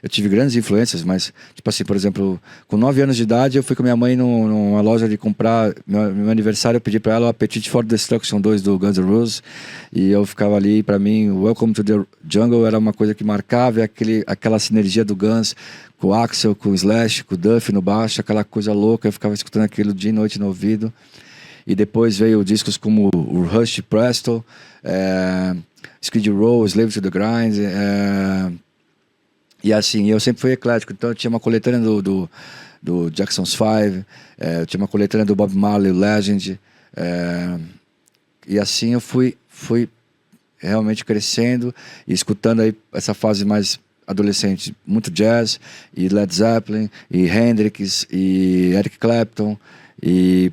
Eu tive grandes influências, mas, tipo assim, por exemplo, com 9 anos de idade, eu fui com minha mãe numa loja de comprar. Meu aniversário, eu pedi pra ela o Appetite for Destruction 2 do Guns N' Roses. E eu ficava ali, pra mim, Welcome to the Jungle era uma coisa que marcava, aquela sinergia do Guns com o Axl, com o Slash, com o Duff no baixo, aquela coisa louca. Eu ficava escutando aquilo dia e noite no ouvido. E depois veio discos como o Rush Presto, Skid Row, Slave to the Grind. E assim, eu sempre fui eclético, então eu tinha uma coletânea do Jackson's Five, eu tinha uma coletânea do Bob Marley, Legend, e assim eu fui realmente crescendo e escutando aí essa fase mais adolescente, muito jazz, e Led Zeppelin, e Hendrix, e Eric Clapton, e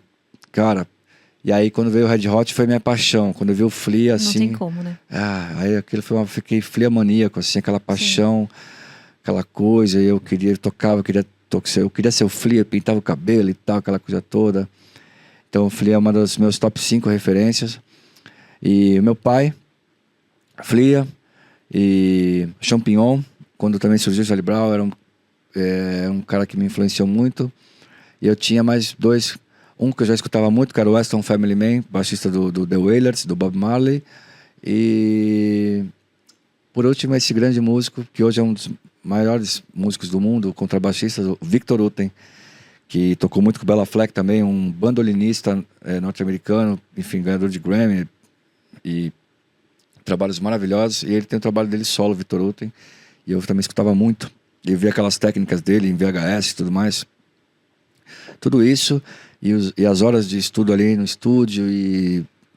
cara, e aí quando veio o Red Hot foi minha paixão, quando eu vi o Flea assim... Não tem como, né? Aí aquilo fiquei Flea maníaco, assim, aquela paixão... Sim. Aquela coisa, eu queria ser o Flea, pintava o cabelo e tal, aquela coisa toda. Então o Flea é uma das meus top 5 referências. E meu pai, Flea e Champignon, quando também surgiu o Charlie Brown, era um cara que me influenciou muito. E eu tinha mais dois, um que eu já escutava muito, que era o Weston Family Man, baixista do The Wailers, do Bob Marley. E por último, esse grande músico, que hoje é um dos maiores músicos do mundo, contrabaixista, o Victor Uten, que tocou muito com Bela Fleck também, um bandolinista norte-americano, enfim, ganhador de Grammy e trabalhos maravilhosos. E ele tem o trabalho dele solo, Victor Uten, e eu também escutava muito. E eu via aquelas técnicas dele em VHS e tudo mais. Tudo isso, e as horas de estudo ali no estúdio,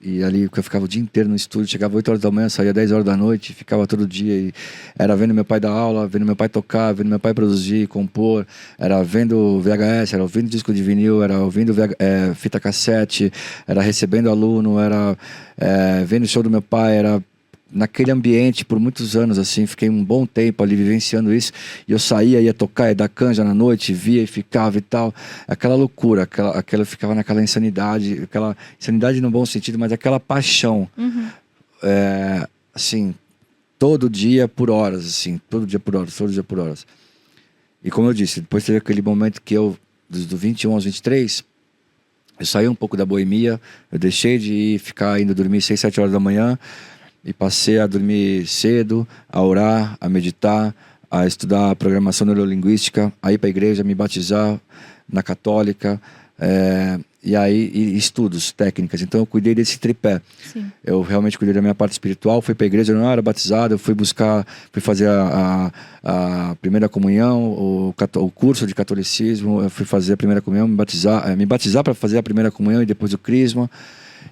e ali eu ficava o dia inteiro no estúdio, chegava 8 horas da manhã, saía 10 horas da noite, ficava todo dia e era vendo meu pai dar aula, vendo meu pai tocar, vendo meu pai produzir, compor, era vendo VHS, era ouvindo disco de vinil, era ouvindo fita cassete, era recebendo aluno, era vendo o show do meu pai, era naquele ambiente por muitos anos, assim, fiquei um bom tempo ali vivenciando isso, e eu saía, ia tocar, ia dar canja na noite, via e ficava e tal, aquela loucura, aquela ficava naquela insanidade, aquela insanidade no bom sentido, mas aquela paixão, assim, todo dia por horas, assim, todo dia por horas. E como eu disse, depois teve aquele momento que eu, do 21 aos 23, eu saí um pouco da boemia, eu deixei de ficar indo dormir 6, 7 horas da manhã, e passei a dormir cedo, a orar, a meditar, a estudar programação neurolinguística, a ir para a igreja, me batizar na católica, e estudos, técnicas. Então eu cuidei desse tripé. Sim. Eu realmente cuidei da minha parte espiritual, fui para a igreja, eu não era batizado, eu fui fazer a primeira comunhão, o curso de catolicismo, eu fui fazer a primeira comunhão, me batizar para fazer a primeira comunhão e depois o crisma.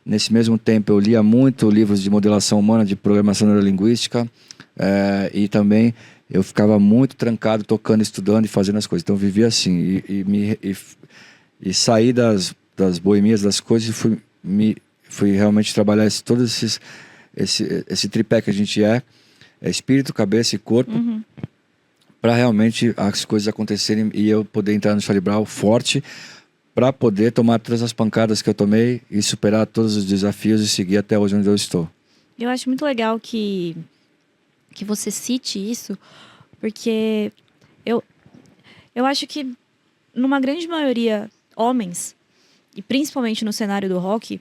Nesse mesmo tempo eu lia muito livros de modelação humana, de programação neurolinguística, e também eu ficava muito trancado, tocando, estudando e fazendo as coisas. Então eu vivia assim, e saí das boemias, das coisas, e fui realmente trabalhar todo esse tripé que a gente espírito, cabeça e corpo, para realmente as coisas acontecerem e eu poder entrar no Charlie Brown forte, para poder tomar todas as pancadas que eu tomei e superar todos os desafios e seguir até hoje onde eu estou. Eu acho muito legal que você cite isso, porque eu acho que, numa grande maioria, homens, e principalmente no cenário do rock,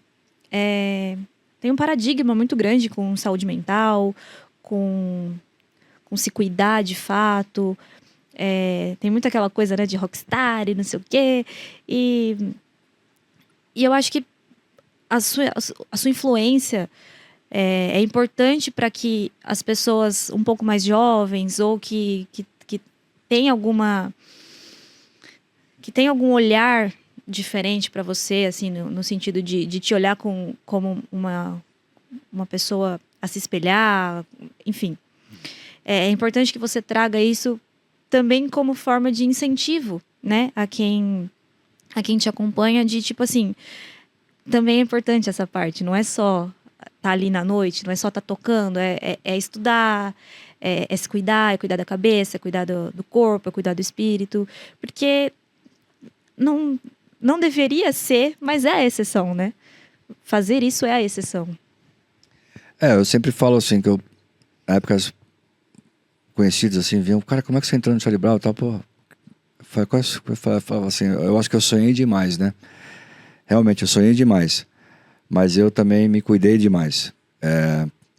tem um paradigma muito grande com saúde mental, com se cuidar de fato. Tem muito aquela coisa, né, de rockstar e não sei o quê. E eu acho que a sua influência é importante para que as pessoas um pouco mais jovens ou que tem algum olhar diferente para você, assim, no sentido de te olhar como uma pessoa a se espelhar, enfim. É importante que você traga isso também como forma de incentivo, né, a quem te acompanha, de tipo assim, também é importante essa parte, não é só estar ali na noite, não é só estar tocando, é estudar, é se cuidar, é cuidar da cabeça, é cuidar do corpo, é cuidar do espírito, porque não deveria ser, mas é a exceção, né? Fazer isso é a exceção. Eu sempre falo assim, que épocas conhecidos assim, vinham, cara, como é que você entrou no Charlie Brown e tal, pô, falava assim, eu acho que eu sonhei demais, né? Realmente, eu sonhei demais, mas eu também me cuidei demais.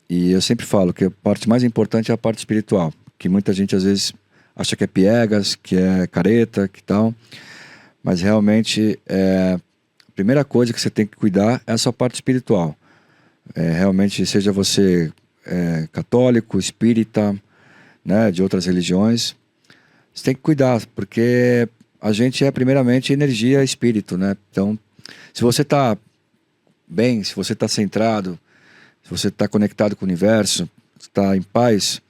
E eu sempre falo que a parte mais importante é a parte espiritual, que muita gente às vezes acha que é piegas, que é careta, que tal, mas realmente a primeira coisa que você tem que cuidar é a sua parte espiritual. Realmente, seja você católico, espírita, né, de outras religiões, você tem que cuidar, porque a gente é primeiramente energia, espírito, né? Então, se você está bem, se você está centrado, se você está conectado com o universo, está em paz,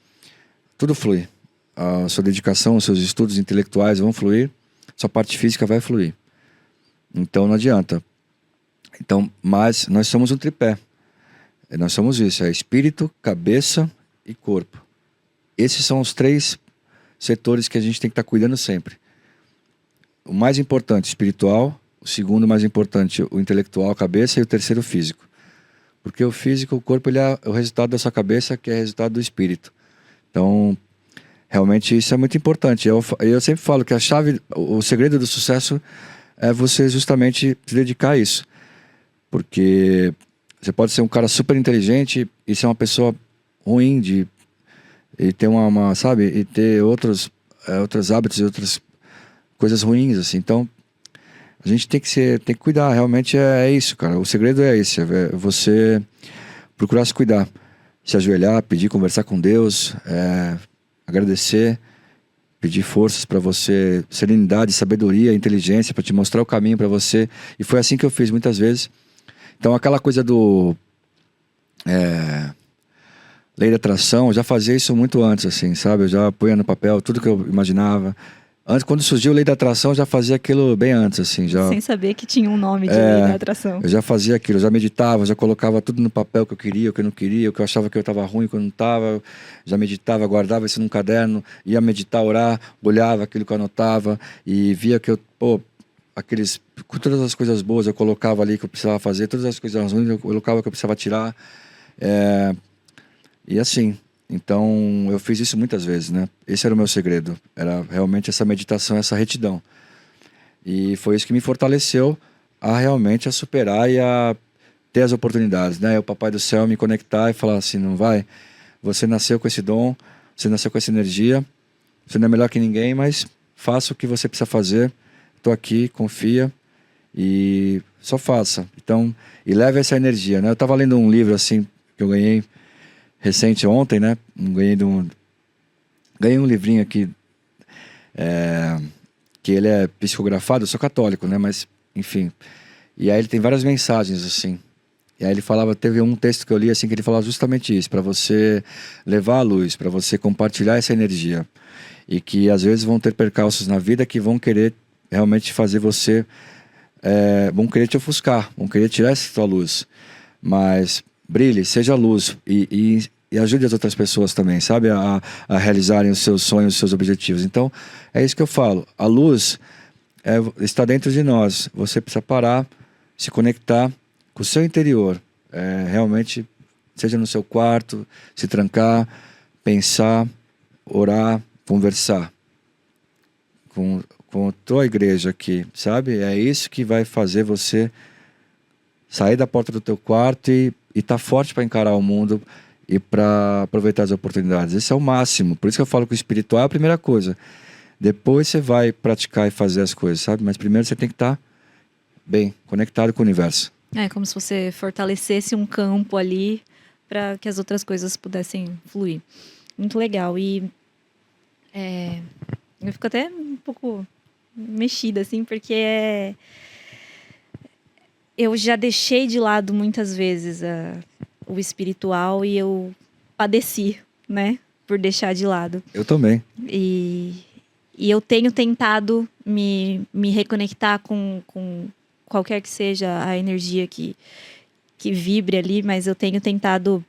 tudo flui. A sua dedicação, os seus estudos intelectuais vão fluir, sua parte física vai fluir. Então não adianta. Então, mas nós somos um tripé. Nós somos isso, é espírito, cabeça e corpo. Esses são os 3 setores que a gente tem que estar cuidando sempre. O mais importante, espiritual. O segundo mais importante, o intelectual, a cabeça. E o terceiro, o físico. Porque o físico, o corpo, ele é o resultado da sua cabeça, que é o resultado do espírito. Então, realmente isso é muito importante. Eu sempre falo que a chave, o segredo do sucesso é você justamente se dedicar a isso. Porque você pode ser um cara super inteligente e ser uma pessoa ruim e ter sabe, e ter outros hábitos e outras coisas ruins, assim. Então, a gente tem que cuidar, realmente é isso, cara. O segredo é esse, é você procurar se cuidar, se ajoelhar, pedir, conversar com Deus, agradecer, pedir forças para você, serenidade, sabedoria, inteligência, para te mostrar o caminho para você. E foi assim que eu fiz muitas vezes. Então, aquela coisa do lei da atração, eu já fazia isso muito antes, assim, sabe? Eu já punha no papel tudo que eu imaginava. Antes, quando surgiu a lei da atração, eu já fazia aquilo bem antes, assim. Sem saber que tinha um nome de lei da atração. Eu já fazia aquilo, eu já meditava, já colocava tudo no papel que eu queria, o que eu não queria, o que eu achava que eu estava ruim, o que eu não estava. Já meditava, guardava isso num caderno, ia meditar, orar, olhava aquilo que eu anotava e via que todas as coisas boas eu colocava ali que eu precisava fazer, todas as coisas ruins eu colocava que eu precisava tirar. E assim, então eu fiz isso muitas vezes, né? Esse era o meu segredo, era realmente essa meditação, essa retidão. E foi isso que me fortaleceu a superar e a ter as oportunidades, né? O Papai do Céu me conectar e falar assim, não vai, você nasceu com esse dom, você nasceu com essa energia, você não é melhor que ninguém, mas faça o que você precisa fazer, estou aqui, confia e só faça. Então, e leve essa energia, né? Eu estava lendo um livro assim, que eu ganhei recente ontem, né? Ganhei um livrinho aqui, que ele é psicografado, eu sou católico, né? Mas, enfim. E aí ele tem várias mensagens, assim. E aí ele falava, teve um texto que eu li, assim, que ele falava justamente isso, para você levar a luz, para você compartilhar essa energia. E que, às vezes, vão ter percalços na vida que vão querer realmente fazer você... vão querer te ofuscar, vão querer tirar essa tua luz. Mas brilhe, seja luz e ajude as outras pessoas também, sabe? A realizarem os seus sonhos, os seus objetivos. Então, é isso que eu falo. A luz está dentro de nós. Você precisa parar, se conectar com o seu interior. Realmente, seja no seu quarto, se trancar, pensar, orar, conversar com com a tua igreja aqui, sabe? É isso que vai fazer você sair da porta do teu quarto e tá forte para encarar o mundo e para aproveitar as oportunidades. Esse é o máximo. Por isso que eu falo que o espiritual é a primeira coisa. Depois você vai praticar e fazer as coisas, sabe? Mas primeiro você tem que estar bem conectado com o universo. É como se você fortalecesse um campo ali para que as outras coisas pudessem fluir. Muito legal. E eu fico até um pouco mexida, assim, porque eu já deixei de lado muitas vezes o espiritual e eu padeci, né? Por deixar de lado. Eu também. E eu tenho tentado me reconectar com qualquer que seja a energia que vibre ali, mas eu tenho tentado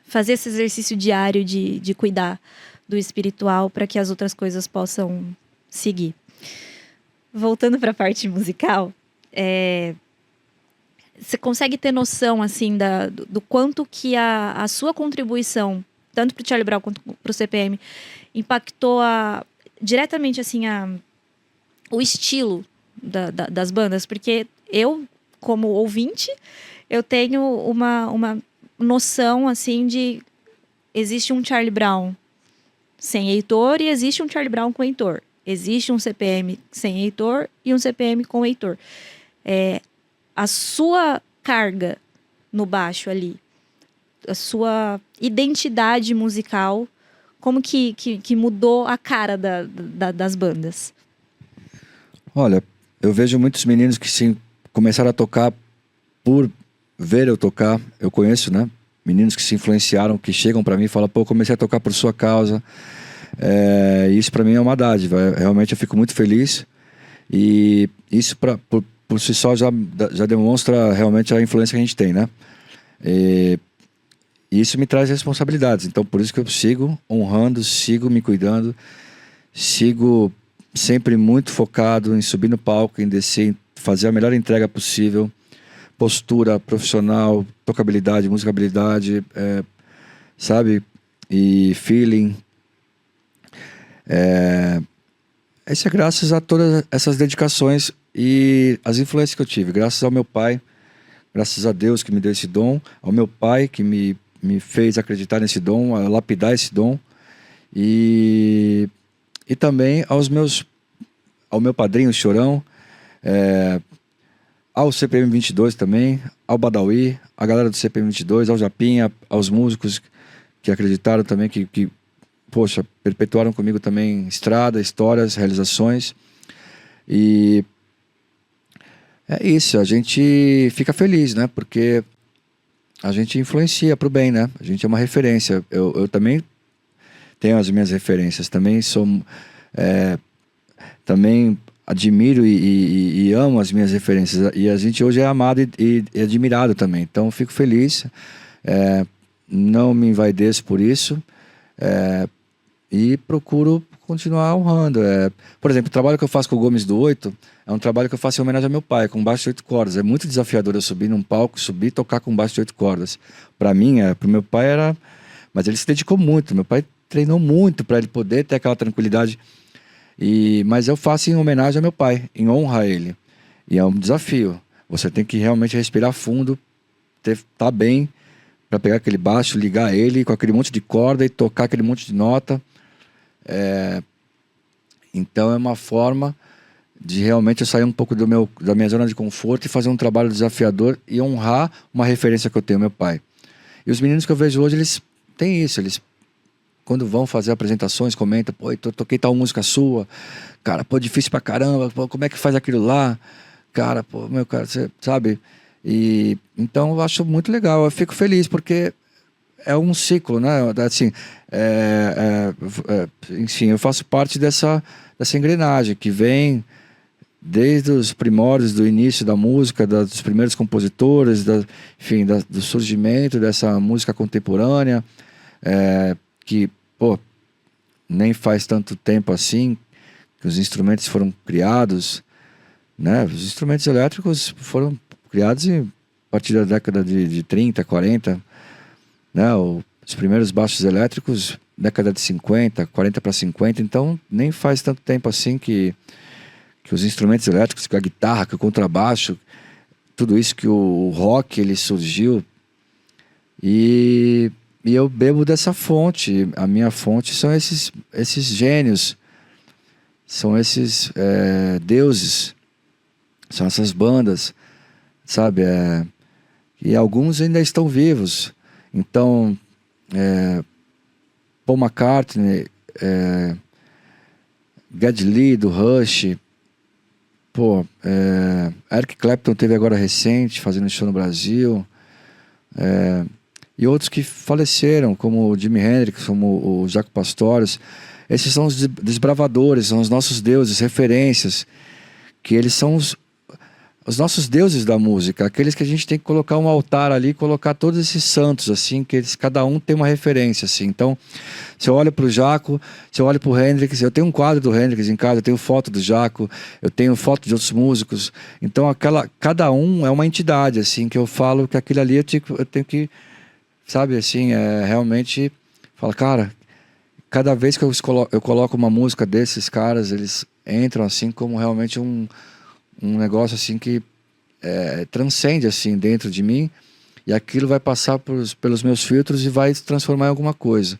fazer esse exercício diário de cuidar do espiritual para que as outras coisas possam seguir. Voltando para a parte musical, você consegue ter noção assim do quanto que a sua contribuição, tanto para o Charlie Brown quanto para o CPM, impactou diretamente assim o estilo das bandas? Porque eu, como ouvinte, eu tenho uma noção assim de existe um Charlie Brown sem Heitor e existe um Charlie Brown com Heitor. Existe um CPM sem Heitor e um CPM com Heitor. A sua carga no baixo ali, a sua identidade musical, como que mudou a cara das bandas? Olha, eu vejo muitos meninos que sim, começaram a tocar por ver eu tocar. Eu conheço, né? Meninos que se influenciaram, que chegam pra mim e falam, pô, comecei a tocar por sua causa. Isso pra mim é uma dádiva. Realmente eu fico muito feliz. E isso por si só já demonstra realmente a influência que a gente tem, né? E isso me traz responsabilidades. Então por isso que eu sigo honrando, sigo me cuidando, sigo sempre muito focado em subir no palco, em descer, em fazer a melhor entrega possível. Postura profissional, tocabilidade, musicabilidade, sabe? E feeling. Isso é graças a todas essas dedicações e as influências que eu tive. Graças ao meu pai, graças a Deus que me deu esse dom, ao meu pai que me fez acreditar nesse dom, a lapidar esse dom. E também ao meu padrinho, Chorão, ao CPM 22 também, ao Badawi, a galera do CPM 22, ao Japinha, aos músicos que acreditaram também, que poxa, perpetuaram comigo também estrada, histórias, realizações. E é isso, a gente fica feliz, né? Porque a gente influencia pro bem, né? A gente é uma referência. Eu também tenho as minhas referências, também sou... também admiro e amo as minhas referências. E a gente hoje é amado e admirado também. Então, fico feliz. Não me envaideço por isso. E procuro continuar honrando. Por exemplo, o trabalho que eu faço com o Gomes do 8 é um trabalho que eu faço em homenagem ao meu pai, com baixo de 8 cordas. É muito desafiador eu subir num palco, subir e tocar com baixo de 8 cordas. Para mim, pro meu pai era... Mas ele se dedicou muito. Meu pai treinou muito para ele poder ter aquela tranquilidade. Mas eu faço em homenagem ao meu pai, em honra a ele. E é um desafio. Você tem que realmente respirar fundo, tá bem, para pegar aquele baixo, ligar ele com aquele monte de corda e tocar aquele monte de nota. Então é uma forma de realmente eu sair um pouco da minha zona de conforto e fazer um trabalho desafiador e honrar uma referência que eu tenho, meu pai. E os meninos que eu vejo hoje, eles têm isso, eles quando vão fazer apresentações, comentam, pô, eu toquei tal música sua, cara, pô, difícil pra caramba, pô, como é que faz aquilo lá? Cara, pô, meu cara, você sabe? E então eu acho muito legal, eu fico feliz, porque é um ciclo, né? Assim, enfim, eu faço parte dessa engrenagem que vem desde os primórdios do início da música, dos primeiros compositores, enfim, do surgimento dessa música contemporânea, que, pô, nem faz tanto tempo assim que os instrumentos foram criados, né? Os instrumentos elétricos foram criados a partir da década de 30, 40, né? Os primeiros baixos elétricos década de 50, 40 para 50, então nem faz tanto tempo assim que os instrumentos elétricos, que a guitarra, que o contrabaixo, tudo isso que o rock ele surgiu. E eu bebo dessa fonte. A minha fonte são esses gênios, são esses deuses, são essas bandas, sabe? E alguns ainda estão vivos. Então, Paul McCartney, Geddy Lee do Rush, Eric Clapton teve agora recente, fazendo show no Brasil, e outros que faleceram, como o Jimi Hendrix, como o Jaco Pastorius. Esses são os desbravadores, são os nossos deuses, referências, que eles são os nossos deuses da música, aqueles que a gente tem que colocar um altar ali, colocar todos esses santos, assim, que cada um tem uma referência, assim. Então, se eu olho para o Jaco, se eu olho para o Hendrix, eu tenho um quadro do Hendrix em casa, eu tenho foto do Jaco, eu tenho foto de outros músicos. Então, cada um é uma entidade, assim, que eu falo que aquilo ali eu tenho que, sabe, assim, realmente, falo, cara, cada vez que eu coloco uma música desses caras, eles entram, assim, como realmente um negócio assim que transcende assim dentro de mim, e aquilo vai passar pelos meus filtros e vai se transformar em alguma coisa.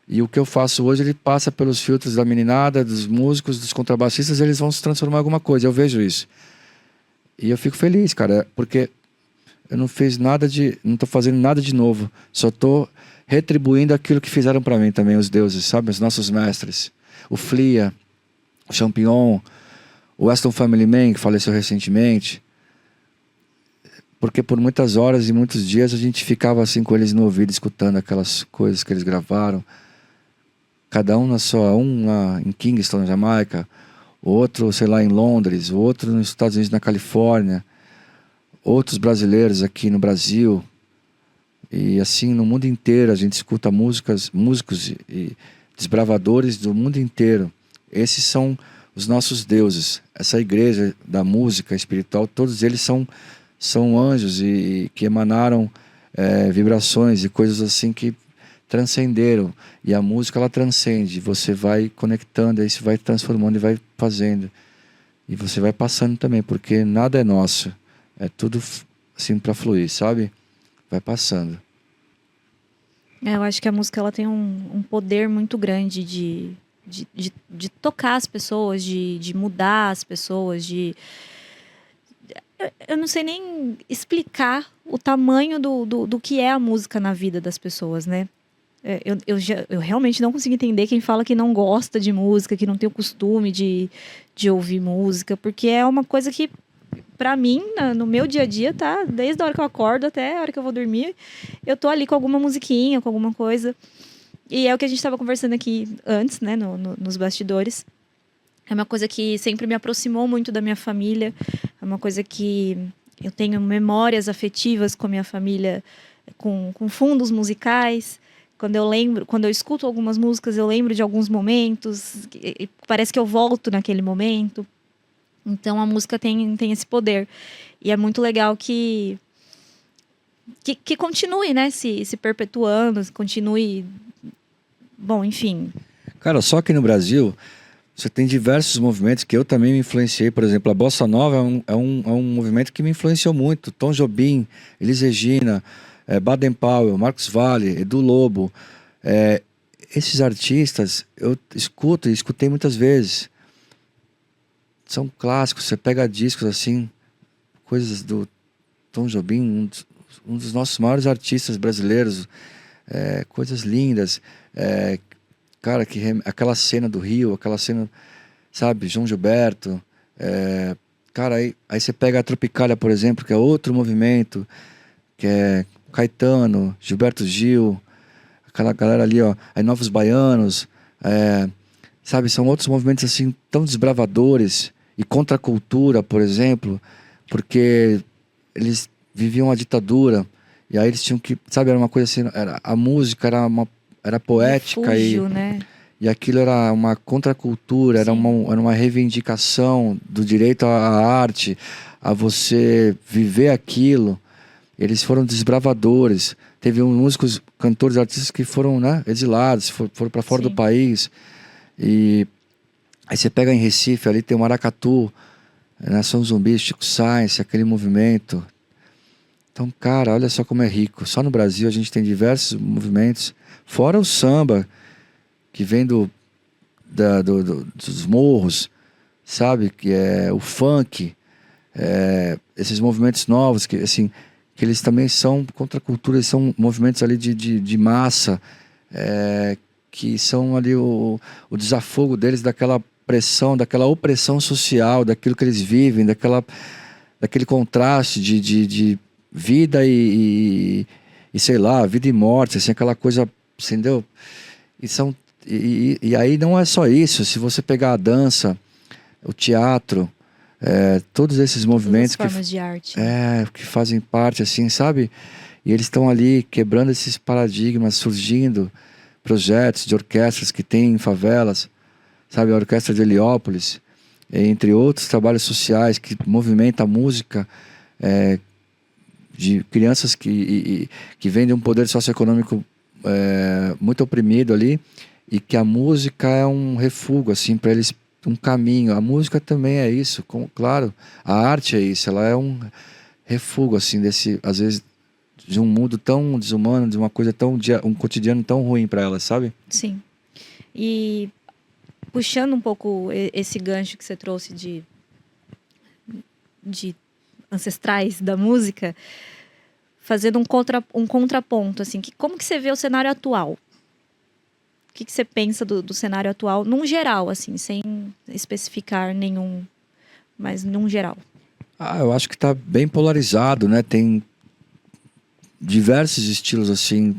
E o que eu faço hoje, ele passa pelos filtros da meninada, dos músicos, dos contrabaixistas, eles vão se transformar em alguma coisa. Eu vejo isso. E eu fico feliz, cara, porque eu não tô fazendo nada de novo. Só tô retribuindo aquilo que fizeram para mim também, os deuses, sabe? Os nossos mestres. O Flia, o Champignon, o Weston Family Man, que faleceu recentemente, porque por muitas horas e muitos dias a gente ficava assim com eles no ouvido, escutando aquelas coisas que eles gravaram. Cada um em Kingston, na Jamaica, outro, sei lá, em Londres, outro nos Estados Unidos, na Califórnia, outros brasileiros aqui no Brasil. E assim, no mundo inteiro a gente escuta músicos e desbravadores do mundo inteiro. Esses são os nossos deuses. Essa igreja da música espiritual, todos eles são anjos e que emanaram vibrações e coisas assim que transcenderam. E a música, ela transcende. Você vai conectando, aí você vai transformando e vai fazendo. E você vai passando também, porque nada é nosso. É tudo assim para fluir, sabe? Vai passando. Eu acho que a música ela tem um poder muito grande de tocar as pessoas, de mudar as pessoas, eu não sei nem explicar o tamanho do que é a música na vida das pessoas, né? Eu realmente não consigo entender quem fala que não gosta de música, que não tem o costume de ouvir música, porque é uma coisa que, pra mim, no meu dia a dia, tá? Desde a hora que eu acordo até a hora que eu vou dormir, eu tô ali com alguma musiquinha, com alguma coisa. E é o que a gente estava conversando aqui antes, né, nos bastidores. É uma coisa que sempre me aproximou muito da minha família. É uma coisa que eu tenho memórias afetivas com a minha família, com fundos musicais. Quando eu escuto algumas músicas, eu lembro de alguns momentos. E parece que eu volto naquele momento. Então a música tem esse poder. E é muito legal que continue, né, se perpetuando, continue. Bom, enfim. Cara, só que no Brasil você tem diversos movimentos que eu também me influenciei. Por exemplo, a Bossa Nova é um movimento que me influenciou muito. Tom Jobim, Elis Regina, Baden Powell, Marcos Valle, Edu Lobo. Esses artistas eu escuto e escutei muitas vezes. São clássicos. Você pega discos assim, coisas do Tom Jobim, um dos nossos maiores artistas brasileiros. Coisas lindas, cara, aquela cena do Rio, aquela cena, sabe, João Gilberto, cara, aí você pega a Tropicália, por exemplo, que é outro movimento, que é Caetano, Gilberto Gil, aquela galera ali, ó, aí Novos Baianos, sabe, são outros movimentos assim tão desbravadores, e contra a cultura, por exemplo, porque eles viviam a ditadura. E aí eles tinham que, sabe, era uma coisa assim, a música era poética. Refúgio, né? E aquilo era uma contracultura, era uma reivindicação do direito à arte, a você viver aquilo. Eles foram desbravadores, Teve músicos, cantores, artistas que foram, né, exilados, foram para fora do país. E aí você pega em Recife, ali tem o Maracatu, Nação Zumbi, Chico Science, aquele movimento. Então, cara, olha só como é rico. Só no Brasil a gente tem diversos movimentos, fora o samba, que vem dos morros, sabe? Que é o funk, esses movimentos novos, que assim, que eles também são contra a cultura, eles são movimentos ali de massa, que são ali o desafogo deles daquela pressão, daquela opressão social, daquilo que eles vivem, daquele contraste de vida e sei lá, vida e morte, assim, aquela coisa, entendeu? E aí não é só isso, se você pegar a dança, o teatro, todos esses movimentos todas as formas de arte. Que fazem parte, assim, sabe? E eles estão ali quebrando esses paradigmas, surgindo projetos de orquestras que tem em favelas, sabe? A Orquestra de Heliópolis, entre outros trabalhos sociais que movimentam a música de crianças que vêm de um poder socioeconômico muito oprimido ali, e que a música é um refúgio, assim, para eles, um caminho. A música também é isso, claro, a arte é isso, ela é um refúgio, assim, às vezes, de um mundo tão desumano, de uma coisa um cotidiano tão ruim para elas, sabe? Sim. E puxando um pouco esse gancho que você trouxe de ancestrais da música, fazendo um contraponto, assim, como que você vê o cenário atual? O que você pensa do cenário atual, num geral, assim, sem especificar nenhum, mas num geral? Eu acho que está bem polarizado, né? Tem diversos estilos, assim,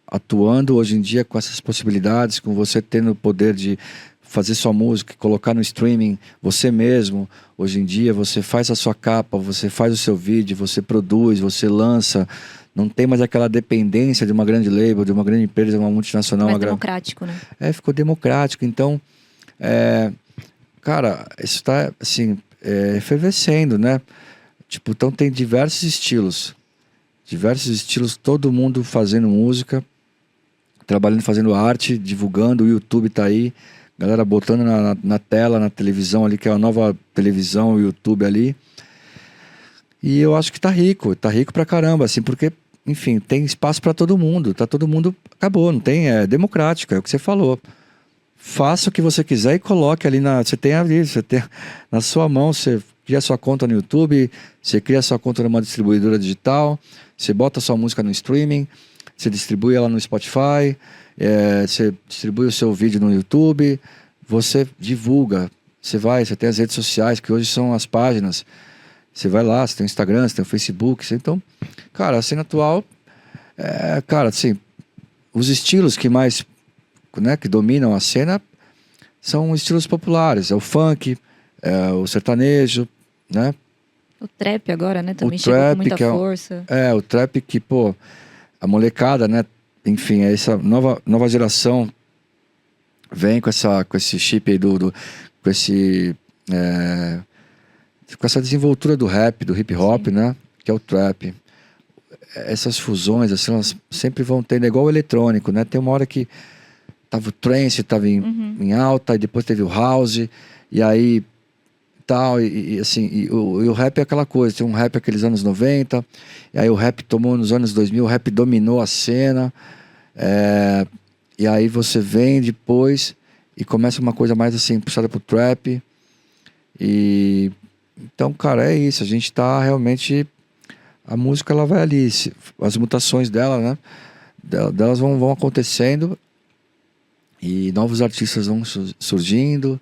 atuando hoje em dia com essas possibilidades, com você tendo o poder de fazer sua música, colocar no streaming você mesmo. Hoje em dia você faz a sua capa, você faz o seu vídeo, você produz, você lança. Não tem mais aquela dependência de uma grande label, de uma grande empresa, de uma multinacional. Mais democrático, né? Ficou democrático. Então, cara, isso está, assim, efervescendo, né? Tipo, então tem diversos estilos, todo mundo fazendo música, trabalhando, fazendo arte, divulgando. O YouTube tá aí, galera botando na tela, na televisão ali, que é a nova televisão, o YouTube ali. E eu acho que tá rico pra caramba, assim, porque, enfim, tem espaço pra todo mundo, acabou, não tem, é democrático, é o que você falou. Faça o que você quiser e coloque ali você tem na sua mão, você cria sua conta no YouTube, você cria sua conta numa distribuidora digital, você bota sua música no streaming, você distribui ela no Spotify, você distribui o seu vídeo no YouTube, você divulga, você tem as redes sociais, que hoje são as páginas, você vai lá, você tem o Instagram, você tem o Facebook, então, cara, a cena atual, cara, assim, os estilos que mais, né, que dominam a cena são estilos populares, é o funk, o sertanejo, né? O trap agora, né? Também chegou com muita força. O trap que, pô, a molecada, né? Enfim, essa nova geração vem com esse chip aí com essa desenvoltura do rap, do hip hop, sim, né? Que é o trap. Essas fusões, assim, elas sempre vão tendo, igual o eletrônico, né? Tem uma hora que tava o trance, tava em alta, e depois teve o house, e aí tal, e o rap é aquela coisa, tem um rap aqueles anos 90, e aí o rap tomou nos anos 2000, o rap dominou a cena, e aí você vem depois e começa uma coisa mais assim, puxada pro trap, e então, cara, é isso, a gente tá realmente, a música ela vai ali, as mutações dela, né, delas vão acontecendo, e novos artistas vão surgindo,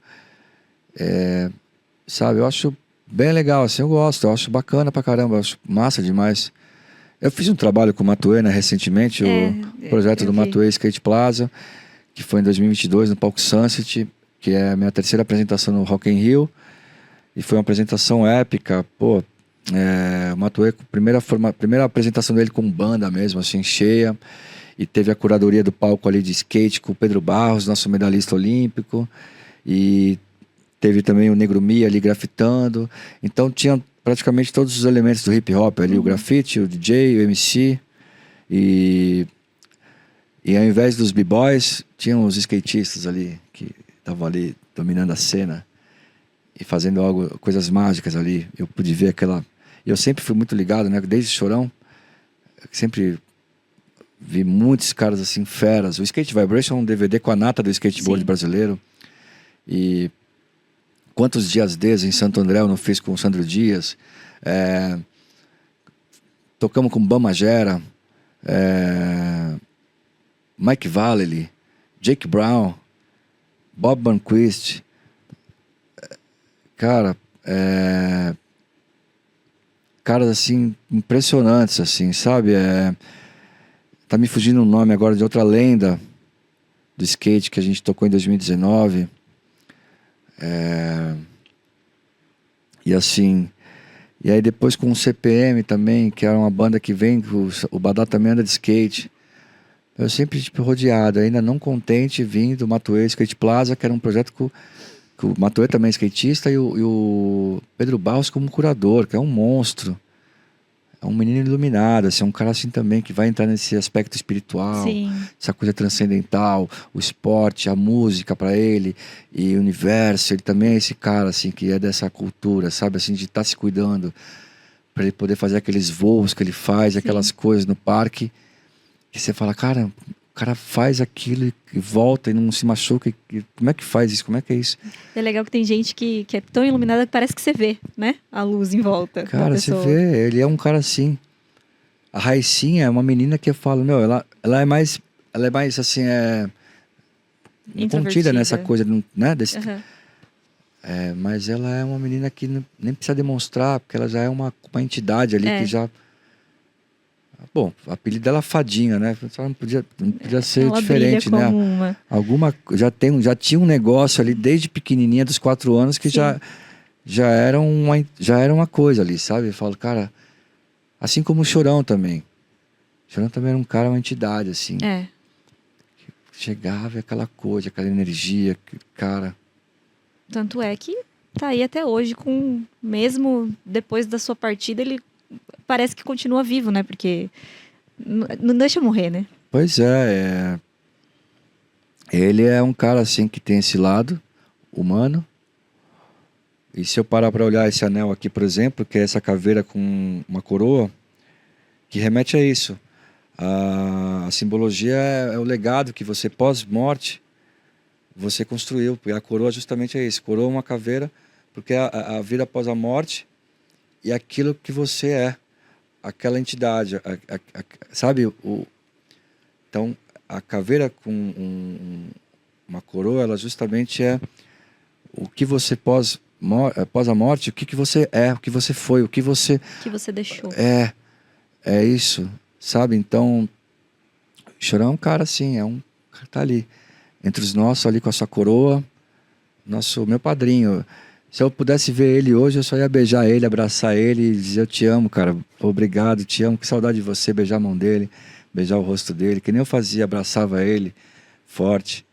sabe, eu acho bem legal, assim, eu acho bacana pra caramba, eu acho massa demais. Eu fiz um trabalho com o Matuê, né, recentemente, o projeto do Matuê Skate Plaza, que foi em 2022 no palco Sunset, que é a minha terceira apresentação no Rock in Rio, e foi uma apresentação épica, pô, o Matuê, primeira apresentação dele com banda mesmo, assim, cheia, e teve a curadoria do palco ali de skate com o Pedro Barros, nosso medalhista olímpico, e teve também o Negro Mia ali grafitando. Então tinha praticamente todos os elementos do hip hop ali, o grafite, o DJ, o MC. E ao invés dos b-boys, tinham os skatistas ali, que estavam ali dominando a cena e fazendo coisas mágicas ali. Eu pude ver aquela... Eu sempre fui muito ligado, né? Desde Chorão, sempre vi muitos caras assim, feras. O Skate Vibration é um DVD com a nata do skateboard brasileiro. E quantos dias desses em Santo André eu não fiz com o Sandro Dias. Tocamos com Bam Margera, Mike Vallely, Jake Brown, Bob Burnquist. Cara, caras assim, impressionantes, assim, sabe? Tá me fugindo o nome agora de outra lenda do skate que a gente tocou em 2019. E assim... E aí depois com o CPM também, que era uma banda que vem, o Badá também anda de skate. Eu sempre, tipo, rodeado, ainda não contente, vim do Matuê Skate Plaza, que era um projeto que o Matuê também é skatista, e o Pedro Barros como curador, que é um monstro. É um menino iluminado, assim, é um cara assim também que vai entrar nesse aspecto espiritual, Sim. essa coisa transcendental, o esporte, a música pra ele, e o universo. Ele também é esse cara, assim, que é dessa cultura, sabe, assim, de estar se cuidando, pra ele poder fazer aqueles voos que ele faz, aquelas coisas no parque, que você fala, cara, o cara faz aquilo e volta e não se machuca. Como é que faz isso? Como é que é isso? É legal que tem gente que é tão iluminada que parece que você vê, né? A luz em volta da Cara, você pessoa. vê, ele é um cara assim. A Raicinha é uma menina que eu falo, meu, ela é mais assim, contida nessa coisa, né? Mas ela é uma menina que nem precisa demonstrar, porque ela já é uma entidade ali que já... Bom, o apelido dela é Fadinha, né? Só não podia ser ela diferente, brilha né? como uma... Já tinha um negócio ali desde pequenininha, dos 4 anos, que já era uma coisa ali, sabe? Eu falo, cara, assim como o Chorão também. O Chorão também era um cara, uma entidade, assim. Chegava aquela coisa, aquela energia, cara. Tanto é que tá aí até hoje, mesmo depois da sua partida, ele parece que continua vivo, né? Porque não deixa morrer, né? Pois é. Ele é um cara, assim, que tem esse lado humano. E se eu parar para olhar esse anel aqui, por exemplo, que é essa caveira com uma coroa, que remete a isso. A simbologia é o legado que você, pós-morte, você construiu. E a coroa justamente é isso. Coroa é uma caveira, porque a vida após a morte e aquilo que você é. Aquela entidade. Sabe? Então, a caveira com uma coroa, ela justamente é o que você após a morte, o que você é, o que você foi, o que você deixou. É isso, sabe? Então, Chorão é um cara assim, é um cara que tá ali entre os nossos, ali com a sua coroa, meu padrinho. Se eu pudesse ver ele hoje, eu só ia beijar ele, abraçar ele e dizer: eu te amo, cara, obrigado, te amo, que saudade de você, beijar a mão dele, beijar o rosto dele, que nem eu fazia, abraçava ele forte,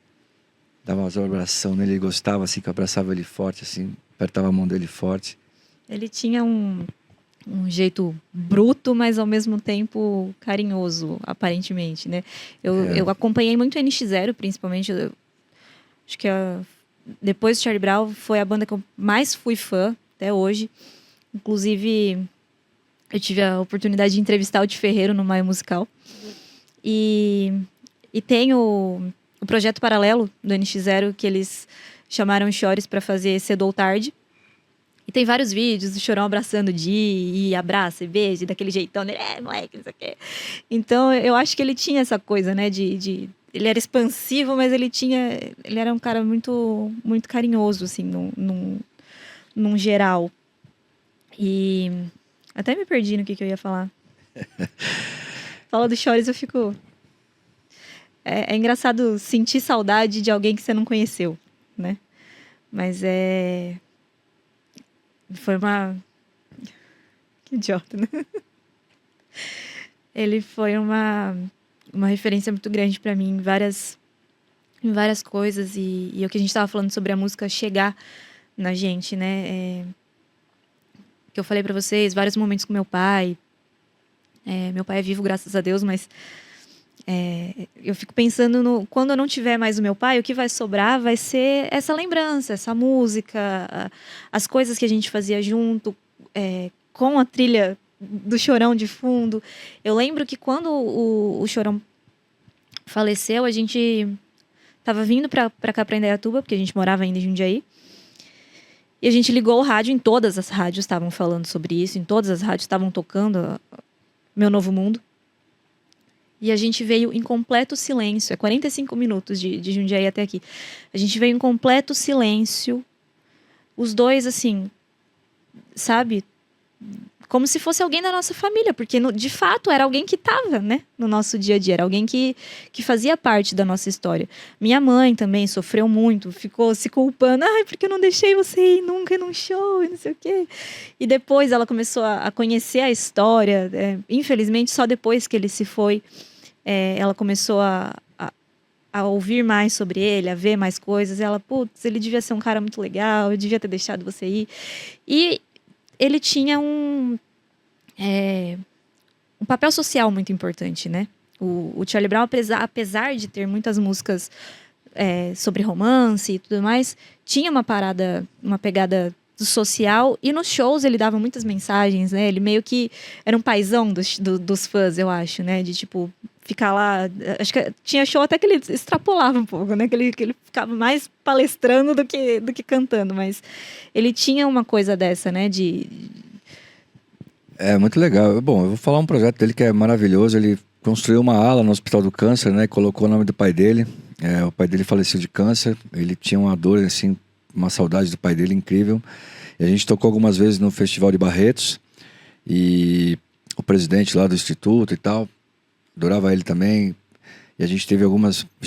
dava uma abração nele, ele gostava assim, que eu abraçava ele forte, assim, apertava a mão dele forte. Ele tinha um jeito bruto, mas ao mesmo tempo carinhoso, aparentemente, né? Eu acompanhei muito o NX0, principalmente. Acho que depois do Charlie Brown foi a banda que eu mais fui fã até hoje. Inclusive, eu tive a oportunidade de entrevistar o Ti Ferreiro no Maio Musical. E tem o projeto paralelo do NX0, que eles chamaram os Chores para fazer Cedo ou Tarde. E tem vários vídeos do Chorão abraçando o Di, e abraça e beija, daquele jeitão, né? Moleque, não sei o quê. Então, eu acho que ele tinha essa coisa, né? Ele era expansivo, mas ele era um cara muito, muito carinhoso, assim, num geral. E até me perdi no que eu ia falar. Fala do Chores, eu fico... É engraçado sentir saudade de alguém que você não conheceu, né? Mas foi uma... Que idiota, né? Ele foi uma referência muito grande para mim em várias coisas. E o que a gente estava falando sobre a música chegar na gente, né? Que eu falei para vocês, vários momentos com meu pai. Meu pai é vivo, graças a Deus, mas eu fico pensando quando eu não tiver mais o meu pai, o que vai sobrar vai ser essa lembrança, essa música, as coisas que a gente fazia junto, com a trilha do Chorão de fundo. Eu lembro que quando o Chorão faleceu, a gente tava vindo pra cá, pra Indaiatuba, porque a gente morava ainda em Jundiaí. E a gente ligou o rádio, em todas as rádios estavam falando sobre isso, em todas as rádios estavam tocando Meu Novo Mundo. E a gente veio em completo silêncio. É 45 minutos de Jundiaí até aqui. A gente veio em completo silêncio. Os dois, assim, sabe? Como se fosse alguém da nossa família. Porque, de fato, era alguém que estava, né? No nosso dia a dia. Era alguém que fazia parte da nossa história. Minha mãe também sofreu muito. Ficou se culpando. Ai, porque eu não deixei você ir nunca num show e não sei o quê. E depois ela começou a conhecer a história. Infelizmente, só depois que ele se foi, ela começou a ouvir mais sobre ele, a ver mais coisas. Ela, putz, ele devia ser um cara muito legal, eu devia ter deixado você ir. E ele tinha um papel social muito importante, né? O Charlie Brown, apesar de ter muitas músicas sobre romance e tudo mais, tinha uma pegada social, e nos shows ele dava muitas mensagens, né? Ele meio que era um paizão dos fãs, eu acho, né? De tipo, ficar lá. Acho que tinha show até que ele extrapolava um pouco, né? Que ele ficava mais palestrando do que cantando, mas ele tinha uma coisa dessa, né? É muito legal. Bom, eu vou falar um projeto dele que é maravilhoso. Ele construiu uma ala no Hospital do Câncer, né? E colocou o nome do pai dele. O pai dele faleceu de câncer. Ele tinha uma dor, assim, uma saudade do pai dele incrível. E a gente tocou algumas vezes no Festival de Barretos. E o presidente lá do instituto e tal adorava ele também. E a gente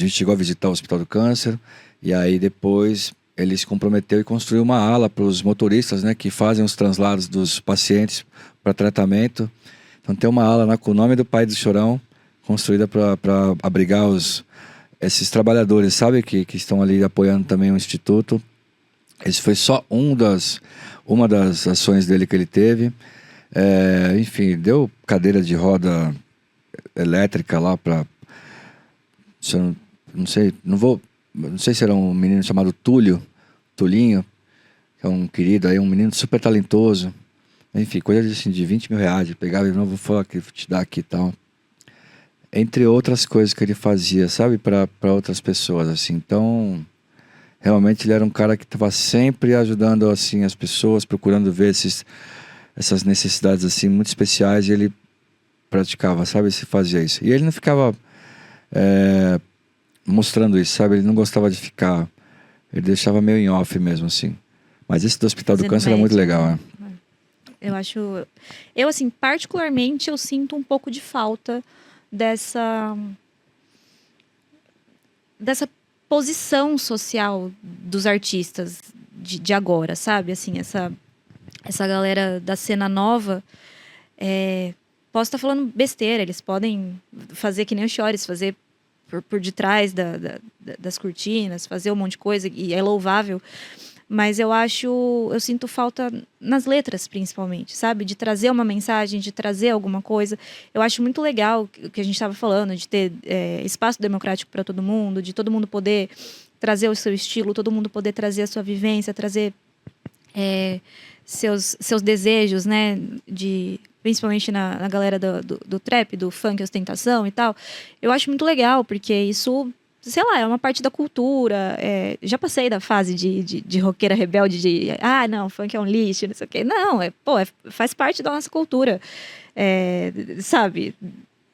chegou a visitar o Hospital do Câncer. E aí depois ele se comprometeu e construiu uma ala para os motoristas, né, que fazem os translados dos pacientes para tratamento. Então tem uma ala com o nome do pai do Chorão, construída para abrigar esses trabalhadores, sabe, que estão ali apoiando também o Instituto. Esse foi só uma das ações dele que ele teve. Enfim, deu cadeira de roda elétrica lá para... Não sei se era um menino chamado Tulinho, que é um querido aí, um menino super talentoso. Enfim, coisa assim, de 20 mil reais. Pegava e não vou falar que vou te dar aqui e tal. Entre outras coisas que ele fazia, sabe, para outras pessoas, assim. Então, realmente ele era um cara que estava sempre ajudando, assim, as pessoas, procurando ver essas necessidades, assim, muito especiais, e ele praticava, sabe, se fazia isso. E ele não ficava mostrando isso, sabe, ele não gostava de ficar, ele deixava meio em off mesmo, assim. Mas esse do Hospital do Câncer é muito legal, né? Eu, assim, particularmente, eu sinto um pouco de falta dessa posição social dos artistas de agora, sabe? Assim, essa galera da cena nova, posso estar falando besteira, eles podem fazer que nem o Chores, fazer por detrás das cortinas, fazer um monte de coisa, e é louvável. Mas eu sinto falta nas letras, principalmente, sabe? De trazer uma mensagem, de trazer alguma coisa. Eu acho muito legal o que a gente estava falando, de ter espaço democrático para todo mundo, de todo mundo poder trazer o seu estilo, todo mundo poder trazer a sua vivência, trazer seus desejos, né? Principalmente na galera do trap, do funk, ostentação e tal. Eu acho muito legal, porque isso... sei lá, é uma parte da cultura. Já passei da fase de roqueira rebelde, não, funk é um lixo, não sei o quê. Não, faz parte da nossa cultura. Sabe?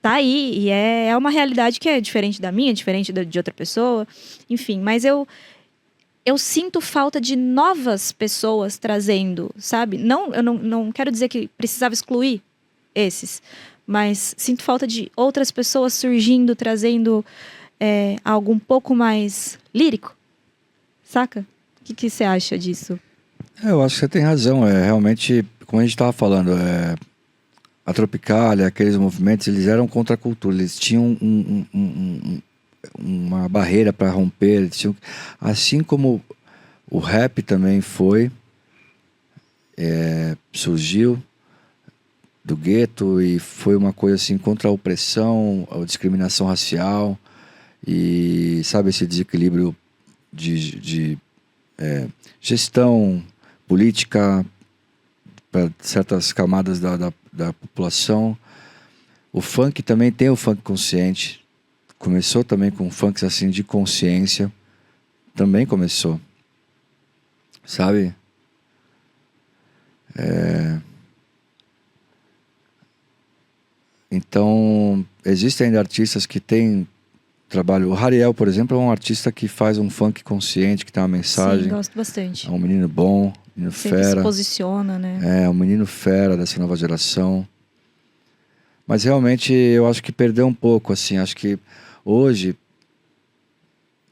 Tá aí, e é uma realidade que é diferente da minha, diferente de outra pessoa. Enfim, mas eu sinto falta de novas pessoas trazendo, sabe? Eu não quero dizer que precisava excluir esses, mas sinto falta de outras pessoas surgindo, trazendo... algo um pouco mais lírico, saca? O que você acha disso? Eu acho que você tem razão. Realmente, como a gente estava falando, a Tropicália, aqueles movimentos, eles eram contra a cultura. Eles tinham uma barreira para romper. Eles tinham, assim como o rap também surgiu do gueto, e foi uma coisa assim contra a opressão, a discriminação racial e, sabe, esse desequilíbrio de gestão política para certas camadas da população. O funk também tem o funk consciente. Começou também com funks assim de consciência. Também começou. Sabe? Então, existem ainda artistas que têm trabalho. O Hariel, por exemplo, é um artista que faz um funk consciente, que tem uma mensagem. Sim, gosto bastante. É um menino bom, menino Sempre fera. se posiciona, né? É um menino fera dessa nova geração. Mas realmente eu acho que perdeu um pouco, assim. Acho que hoje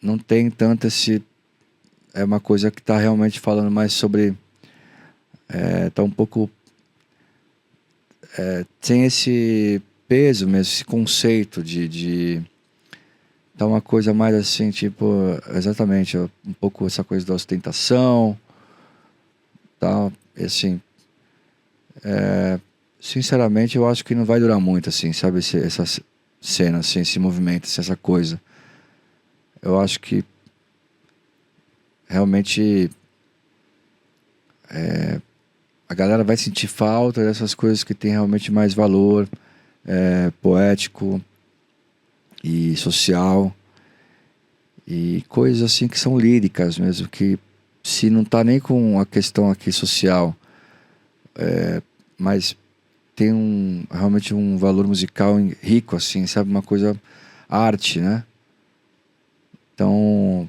não tem tanto esse... É uma coisa que está realmente falando mais sobre... Tá um pouco... tem esse peso mesmo, esse conceito de tá uma coisa mais assim, tipo... Exatamente, um pouco essa coisa da ostentação. Tá, assim... Sinceramente, eu acho que não vai durar muito, assim, sabe? Essa cena, assim, esse movimento, assim, essa coisa. Eu acho que realmente a galera vai sentir falta dessas coisas que têm realmente mais valor poético e social. E coisas assim que são líricas mesmo, que se não tá nem com a questão aqui social, mas tem realmente um valor musical rico, assim, sabe? Uma coisa, arte, né? Então,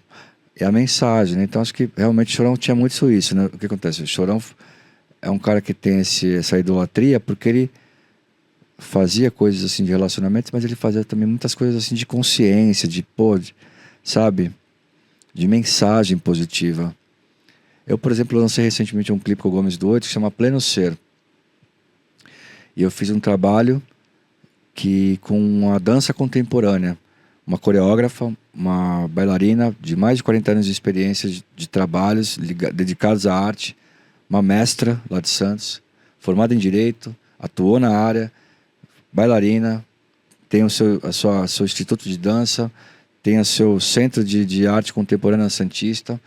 é a mensagem, né? Então, acho que realmente o Chorão tinha muito isso, né? O que acontece? O Chorão é um cara que tem essa idolatria porque ele fazia coisas, assim, de relacionamento, mas ele fazia também muitas coisas, assim, de consciência, sabe? De mensagem positiva. Eu, por exemplo, lancei recentemente um clipe com o Gomes do Oito que chama Pleno Ser. E eu fiz um trabalho com uma dança contemporânea. Uma coreógrafa, uma bailarina de mais de 40 anos de experiência de trabalhos dedicados à arte. Uma mestra lá de Santos, formada em Direito, atuou na área, bailarina, tem seu instituto de dança, tem o seu centro de arte contemporânea Santista.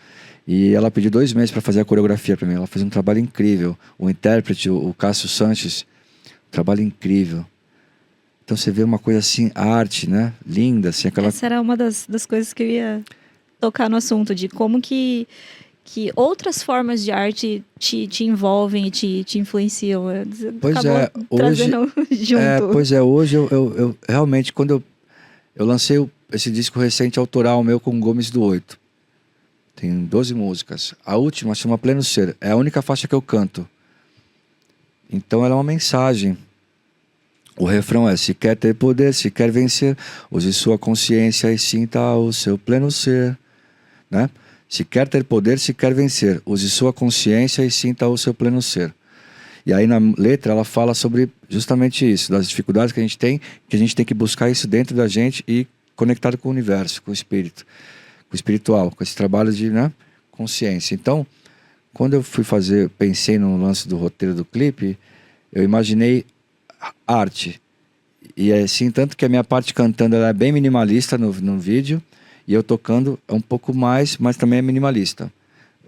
E ela pediu 2 meses para fazer a coreografia para mim. Ela fez um trabalho incrível. O intérprete, o Cássio Sanches, trabalho incrível. Então você vê uma coisa assim, arte, né? Linda, assim, aquela... Essa era uma das coisas que eu ia tocar no assunto, de como que outras formas de arte te envolvem e te influenciam. Pois Acabou hoje... trazendo junto. Pois é, hoje eu realmente, quando eu lancei esse disco recente autoral meu com o Gomes do Oito. Tem 12 músicas. A última chama Pleno Ser. É a única faixa que eu canto. Então ela é uma mensagem. O refrão é: se quer ter poder, se quer vencer, use sua consciência e sinta o seu pleno ser. Né? Se quer ter poder, se quer vencer, use sua consciência e sinta o seu pleno ser. E aí na letra ela fala sobre justamente isso, das dificuldades que a gente tem que buscar isso dentro da gente e conectado com o universo, com o espírito, com o espiritual, com esse trabalho de, né, consciência. Então, quando eu pensei no lance do roteiro do clipe, eu imaginei arte. E assim, tanto que a minha parte cantando ela é bem minimalista no vídeo, e eu tocando é um pouco mais, mas também é minimalista.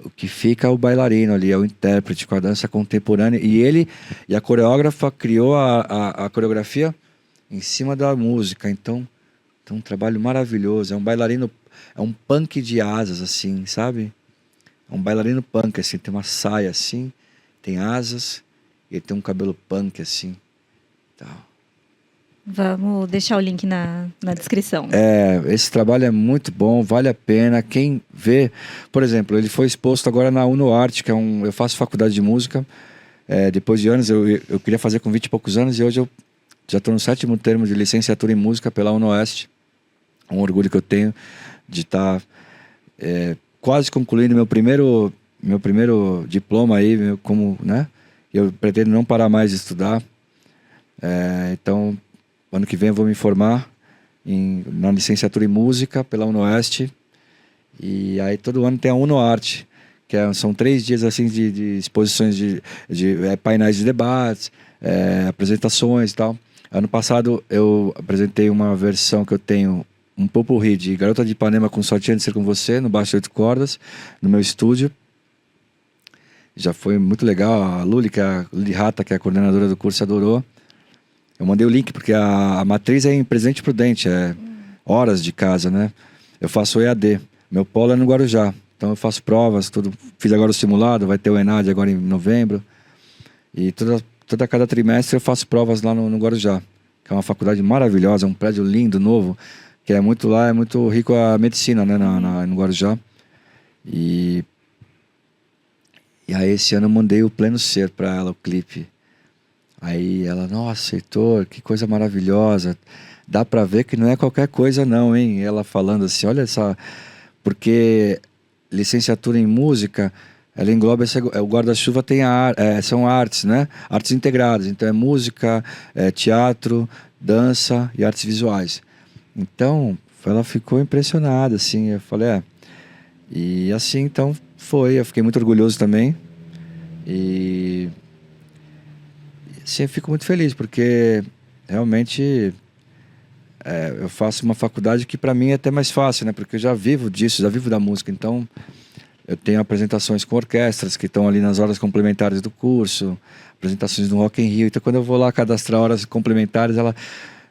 O que fica é o bailarino ali, é o intérprete com a dança contemporânea. E a coreógrafa criou a coreografia em cima da música. Então, um trabalho maravilhoso. É um bailarino, é um punk de asas, assim, sabe? É um bailarino punk, assim, tem uma saia assim, tem asas, e ele tem um cabelo punk, assim, tal. Vamos deixar o link na descrição. Esse trabalho é muito bom, vale a pena. Quem vê, por exemplo, ele foi exposto agora na UnoArte, que eu faço faculdade de música. Depois de anos, eu queria fazer com 20 e poucos anos, e hoje eu já estou no 7º termo de licenciatura em música pela UnoOeste. Um orgulho que eu tenho de estar quase concluindo meu primeiro diploma aí, como, né? Eu pretendo não parar mais de estudar. Então, ano que vem eu vou me formar na licenciatura em música pela UnoOeste. E aí todo ano tem a UnoArte, que são 3 dias assim de exposições de painéis de debates, apresentações e tal. Ano passado eu apresentei uma versão que eu tenho, um popurrí de Garota de Ipanema com Sorte de Ser Com Você, no baixo de 8 cordas, no meu estúdio. Já foi muito legal. A Luli Rata, que é a coordenadora do curso, adorou. Eu mandei o link, porque a matriz é em Presidente Prudente, horas de casa, né? Eu faço EAD. Meu polo é no Guarujá. Então eu faço provas, tudo. Fiz agora o simulado, vai ter o ENAD agora em novembro. E cada trimestre eu faço provas lá no Guarujá, que é uma faculdade maravilhosa, um prédio lindo, novo, que é muito rico a medicina, né, no Guarujá. E aí esse ano eu mandei o Pleno Ser pra ela, o clipe. Aí ela, nossa, Heitor, que coisa maravilhosa. Dá pra ver que não é qualquer coisa não, hein? Ela falando assim, olha só, porque licenciatura em música, ela engloba o guarda-chuva tem são artes, né? Artes integradas, então é música, teatro, dança e artes visuais. Então, ela ficou impressionada, assim, eu falei, e assim, então, eu fiquei muito orgulhoso também, e assim, eu fico muito feliz, porque realmente eu faço uma faculdade que para mim é até mais fácil, né? Porque eu já vivo disso, já vivo da música, então eu tenho apresentações com orquestras que estão ali nas horas complementares do curso, apresentações no Rock in Rio. Então, quando eu vou lá cadastrar horas complementares,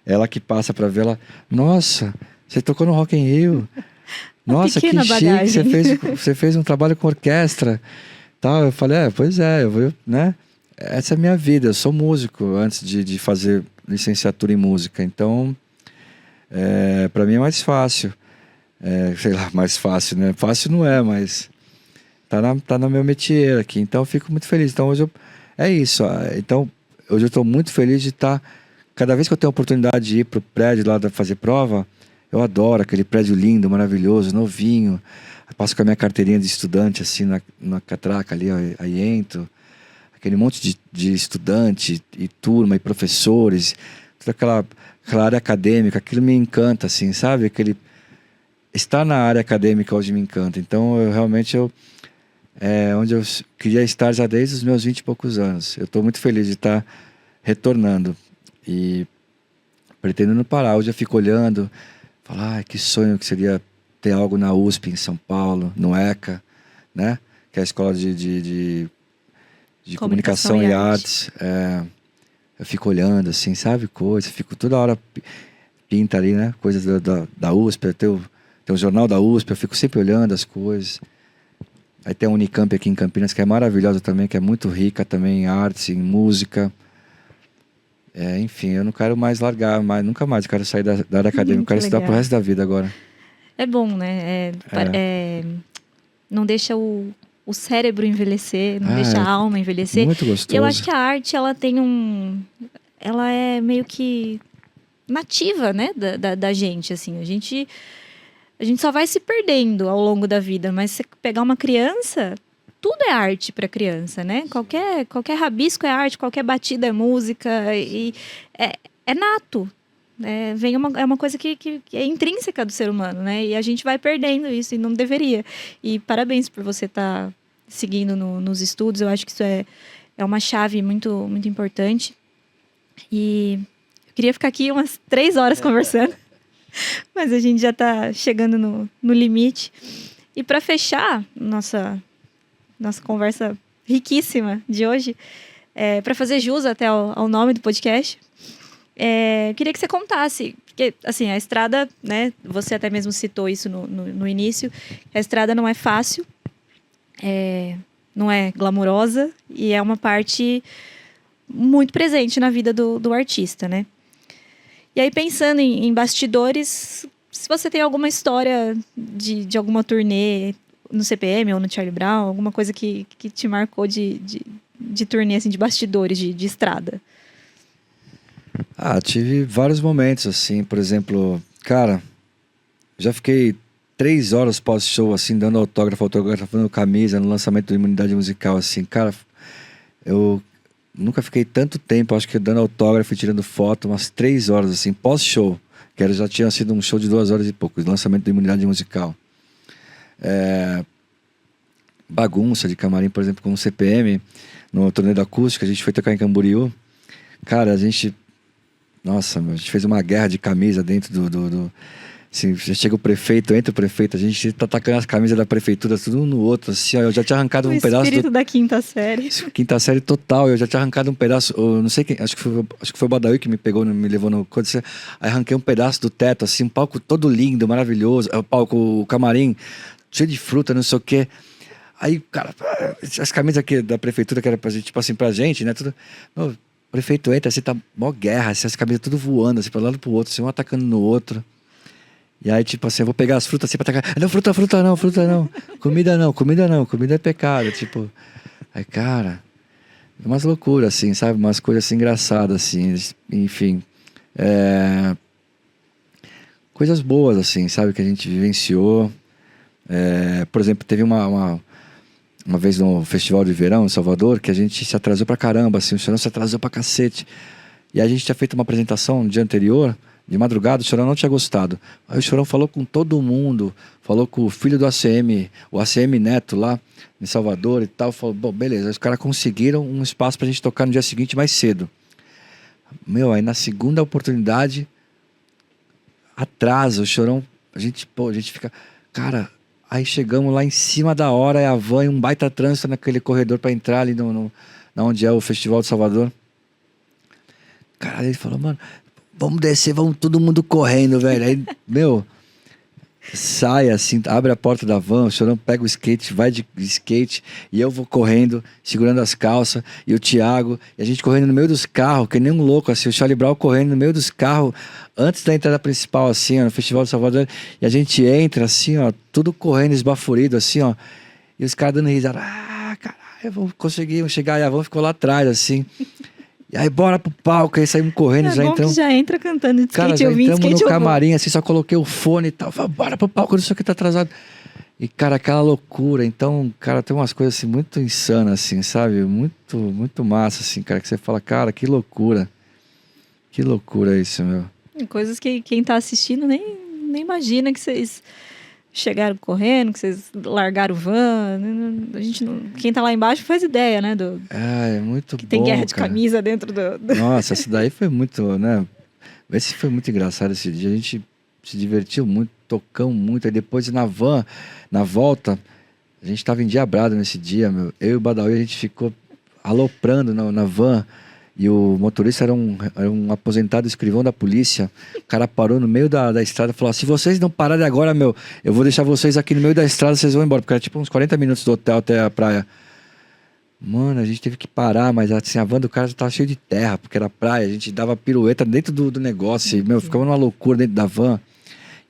ela que passa para ver, nossa, você tocou no Rock in Rio? Nossa, que chique, você fez um trabalho com orquestra. Tal. Eu falei, pois é, né? Essa é a minha vida, eu sou músico antes de fazer licenciatura em música. Então, para mim é mais fácil. Sei lá, mais fácil, né? Fácil não é, mas tá no meu métier aqui, então eu fico muito feliz. Então hoje é isso. Então hoje eu estou muito feliz de estar. Cada vez que eu tenho a oportunidade de ir pro prédio lá da fazer prova, eu adoro aquele prédio lindo, maravilhoso, novinho. Eu passo com a minha carteirinha de estudante assim na catraca ali, aí entro. Aquele monte de estudante e turma e professores, toda aquela área acadêmica, aquilo me encanta, assim, sabe? Estar na área acadêmica hoje me encanta. Então, onde eu queria estar já desde os meus 20 e poucos anos. Eu estou muito feliz de estar retornando. E pretendo não parar. Hoje eu fico olhando, falar, que sonho que seria ter algo na USP, em São Paulo, no ECA, né? Que é a Escola de Comunicação e Artes. Eu fico olhando, assim, sabe? Coisa. Fico toda hora pinta ali, né? Coisas da USP. Tem o jornal da USP, eu fico sempre olhando as coisas. Aí tem a Unicamp aqui em Campinas, que é maravilhosa também, que é muito rica também em artes, em música. Enfim, eu não quero mais largar, nunca mais. Eu quero sair da área acadêmica, eu quero estudar pro resto da vida agora. É bom, né? Não deixa o cérebro envelhecer, não deixa a alma envelhecer. Muito gostoso. E eu acho que a arte, ela tem ela é meio que nativa, né? Da gente, assim. A gente só vai se perdendo ao longo da vida, mas se pegar uma criança, tudo é arte para criança, né? Qualquer rabisco é arte, qualquer batida é música, e é nato. É uma coisa que é intrínseca do ser humano, né? E a gente vai perdendo isso e não deveria. E parabéns por você estar seguindo nos estudos. Eu acho que isso é uma chave muito, muito importante. E eu queria ficar aqui umas 3 horas conversando. Mas a gente já está chegando no limite. E para fechar nossa conversa riquíssima de hoje, para fazer jus até ao nome do podcast, queria que você contasse, porque assim, a estrada, né, você até mesmo citou isso no início, a estrada não é fácil, não é glamurosa e é uma parte muito presente na vida do artista, né? E aí, pensando em bastidores, se você tem alguma história de alguma turnê no CPM ou no Charlie Brown, alguma coisa que te marcou de turnê, assim, de bastidores, de estrada. Tive vários momentos, assim, por exemplo, cara, já fiquei 3 horas pós-show, assim, dando autografando camisa no lançamento do Imunidade Musical, assim, cara, eu nunca fiquei tanto tempo, acho que dando autógrafo e tirando foto, umas 3 horas, assim, pós-show, que já tinha sido um show de 2 horas e pouco, lançamento do Imunidade Musical. Bagunça de camarim, por exemplo, com o CPM, no turnê da acústica, a gente foi tocar em Camboriú, Cara, a gente... Nossa, meu, a gente fez uma guerra de camisa dentro do assim, já chega o prefeito, entra o prefeito, a gente tá atacando as camisas da prefeitura, tudo um no outro, assim, ó, eu já tinha arrancado um pedaço O espírito da quinta série. Quinta série total, eu já tinha arrancado um pedaço, eu não sei quem, acho que foi o Badawi que me pegou, me levou no... Aí arranquei um pedaço do teto, assim, um palco todo lindo, maravilhoso, o palco, o camarim, cheio de fruta, não sei o quê. Aí, cara, as camisas aqui da prefeitura, que era pra gente, tipo assim, pra gente, né, tudo... Meu, o prefeito entra, assim, tá mó guerra, assim, as camisas tudo voando, assim, pra um lado e pro outro, assim, um atacando no outro. E aí, tipo assim, eu vou pegar as frutas assim pra atacar. Não, fruta não, fruta não. Comida não, comida é pecado. Tipo, aí, cara, é umas loucuras, assim, sabe? Umas coisas assim, engraçadas, assim, enfim. Coisas boas, assim, sabe? Que a gente vivenciou. Por exemplo, teve uma vez no Festival de Verão em Salvador que a gente se atrasou pra caramba, assim, o Chorão se atrasou pra cacete. E a gente tinha feito uma apresentação no dia anterior, de madrugada, o Chorão não tinha gostado. Aí o Chorão falou com todo mundo, falou com o filho do ACM, o ACM Neto lá em Salvador e tal. Falou, bom, beleza, os caras conseguiram um espaço pra gente tocar no dia seguinte mais cedo. Meu, aí na segunda oportunidade, atrasa, o Chorão, a gente fica, cara, aí chegamos lá em cima da hora, é a van e um baita trânsito naquele corredor pra entrar ali na onde é o Festival de Salvador. Cara, ele falou, mano, vamos descer, vamos todo mundo correndo, velho. Aí, meu, sai assim, abre a porta da van, o Chorão pega o skate, vai de skate, e eu vou correndo, segurando as calças, e o Thiago, e a gente correndo no meio dos carros, que nem um louco, assim, o Charlie Brown correndo no meio dos carros, antes da entrada principal, assim, ó, no Festival de Salvador, e a gente entra, assim, ó, tudo correndo, esbaforido, assim, ó, e os caras dando risada, caralho, vamos conseguir chegar, e a van ficou lá atrás, assim. E aí, bora pro palco, aí saímos correndo, já entramos. Já entra cantando de skate, cara, já eu vim de entramos skate, no camarim, assim, só coloquei o fone e tal. Falei, bora pro palco, não sei o que tá atrasado. E, cara, aquela loucura. Então, cara, tem umas coisas assim muito insanas, assim, sabe? Muito, muito massa, assim, cara, que você fala, cara, que loucura. Que loucura isso, meu. Coisas que quem tá assistindo nem imagina que vocês chegaram correndo, que vocês largaram o van. A gente quem tá lá embaixo faz ideia, né? É muito que bom, tem guerra de cara. camisa dentro do... Nossa, essa daí foi muito, né? Esse foi muito engraçado esse dia. A gente se divertiu muito, tocamos muito. Aí depois na van, na volta, a gente tava endiabrado nesse dia, meu. Eu e o Badawi, a gente ficou aloprando na van. E o motorista era um aposentado escrivão da polícia. O cara parou no meio da estrada e falou: se vocês não pararem agora, meu, eu vou deixar vocês aqui no meio da estrada, vocês vão embora. Porque era tipo uns 40 minutos do hotel até a praia. Mano, a gente teve que parar, mas assim, a van do cara já tava cheia de terra, porque era praia. A gente dava pirueta dentro do negócio. E, meu, ficamos numa loucura dentro da van.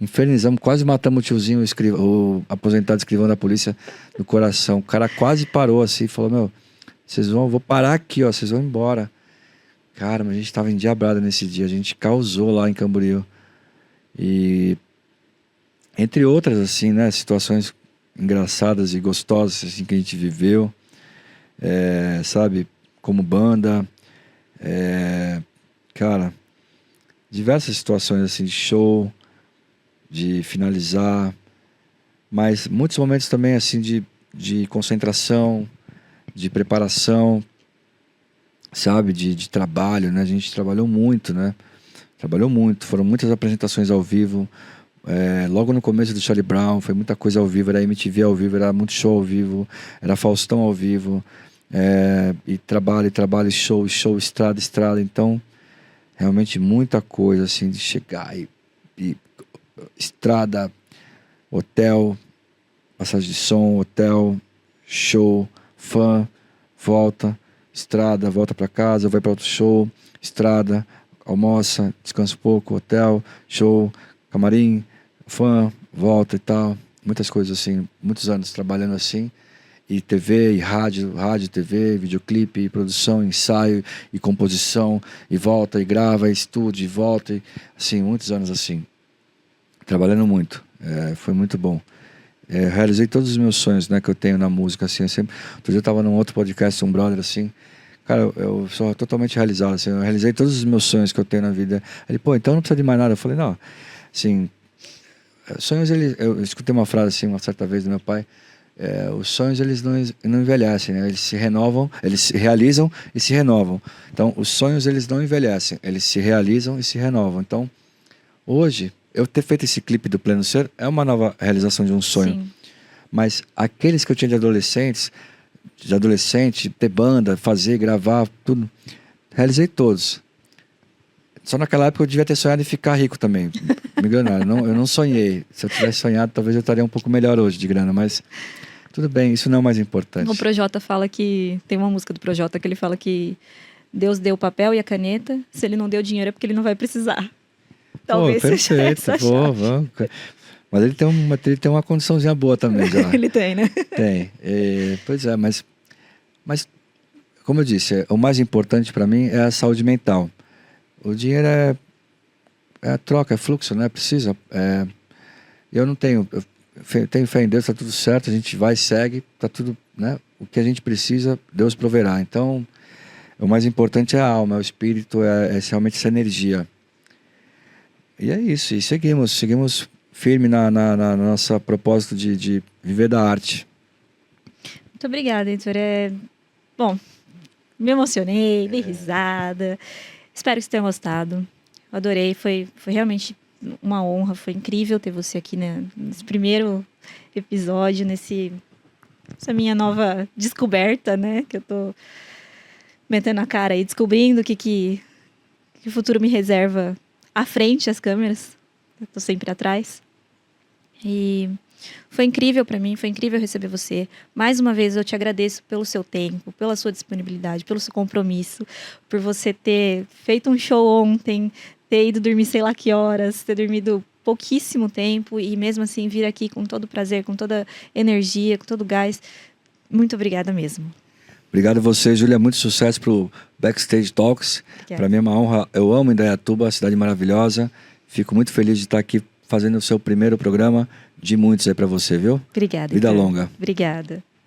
Infernizamos, quase matamos o tiozinho, o aposentado escrivão da polícia no coração. O cara quase parou assim e falou: meu, vou parar aqui, ó, vocês vão embora. Cara, mas a gente tava endiabrado nesse dia, a gente causou lá em Camboriú. E entre outras, assim, né, situações engraçadas e gostosas, assim, que a gente viveu, sabe, como banda, cara, diversas situações, assim, de show, de finalizar, mas muitos momentos também, assim, de concentração, de preparação, sabe, de trabalho, né? A gente trabalhou muito, né? Trabalhou muito, foram muitas apresentações ao vivo. Logo no começo do Charlie Brown, foi muita coisa ao vivo, era MTV ao vivo, era muito show ao vivo, era Faustão ao vivo, e trabalho, show, estrada. Então, realmente muita coisa, assim, de chegar e estrada, hotel, passagem de som, hotel, show, fã, volta, estrada, volta para casa, vai para outro show, estrada, almoça, descansa um pouco, hotel, show, camarim, fã, volta e tal. Muitas coisas assim, muitos anos trabalhando assim. E TV, e rádio, TV, videoclipe, e produção, ensaio, e composição, e volta, e grava, e estúdio, e volta. E, assim, muitos anos assim. Trabalhando muito. Foi muito bom. Realizei todos os meus sonhos, né, que eu tenho na música, assim, outro dia eu tava num outro podcast, um brother, assim, cara, eu sou totalmente realizado, assim, eu realizei todos os meus sonhos que eu tenho na vida. Ele, pô, então não precisa de mais nada. Eu falei, não, assim, sonhos, eu escutei uma frase, assim, uma certa vez do meu pai, os sonhos eles não envelhecem, né? Eles se renovam, eles se realizam e se renovam. Então, os sonhos eles não envelhecem, eles se realizam e se renovam. Então, hoje, eu ter feito esse clipe do Pleno Ser é uma nova realização de um sonho. Sim. Mas aqueles que eu tinha de adolescente, ter banda, fazer, gravar, tudo, realizei todos. Só naquela época eu devia ter sonhado em ficar rico também, milionário. Eu não sonhei. Se eu tivesse sonhado, talvez eu estaria um pouco melhor hoje de grana, mas tudo bem, isso não é o mais importante. O Projota fala que... Tem uma música do Projota que ele fala que Deus deu o papel e a caneta, se ele não deu dinheiro é porque ele não vai precisar. Talvez seja essa a chave. Vamos. Mas ele tem uma condiçãozinha boa também já. Ele tem, né? Tem. Pois é, mas como eu disse, o mais importante para mim é a saúde mental. O dinheiro é troca, é fluxo, né? Precisa. Eu não tenho... Eu tenho fé em Deus, tá tudo certo, a gente vai e segue, tá tudo, né? O que a gente precisa, Deus proverá. Então, o mais importante é a alma, é o espírito, é realmente essa energia. E é isso, e seguimos firme na nossa propósito de viver da arte. Muito obrigada, Heitor. Bom, me emocionei, dei risada. Espero que vocês tenham gostado. Eu adorei, foi realmente uma honra, foi incrível ter você aqui, né, nesse primeiro episódio, essa minha nova descoberta, né, que eu tô metendo a cara e descobrindo o que o futuro me reserva à frente às câmeras. Eu tô sempre atrás. E foi incrível para mim, foi incrível receber você. Mais uma vez eu te agradeço pelo seu tempo, pela sua disponibilidade, pelo seu compromisso, por você ter feito um show ontem, ter ido dormir sei lá que horas, ter dormido pouquíssimo tempo e mesmo assim vir aqui com todo prazer, com toda energia, com todo gás. Muito obrigada mesmo. Obrigado a você, Júlia. Muito sucesso pro Backstage Talks. Para mim é uma honra. Eu amo Indaiatuba, cidade maravilhosa. Fico muito feliz de estar aqui fazendo o seu primeiro programa de muitos aí para você, viu? Obrigada. Vida Então. longa. Obrigada.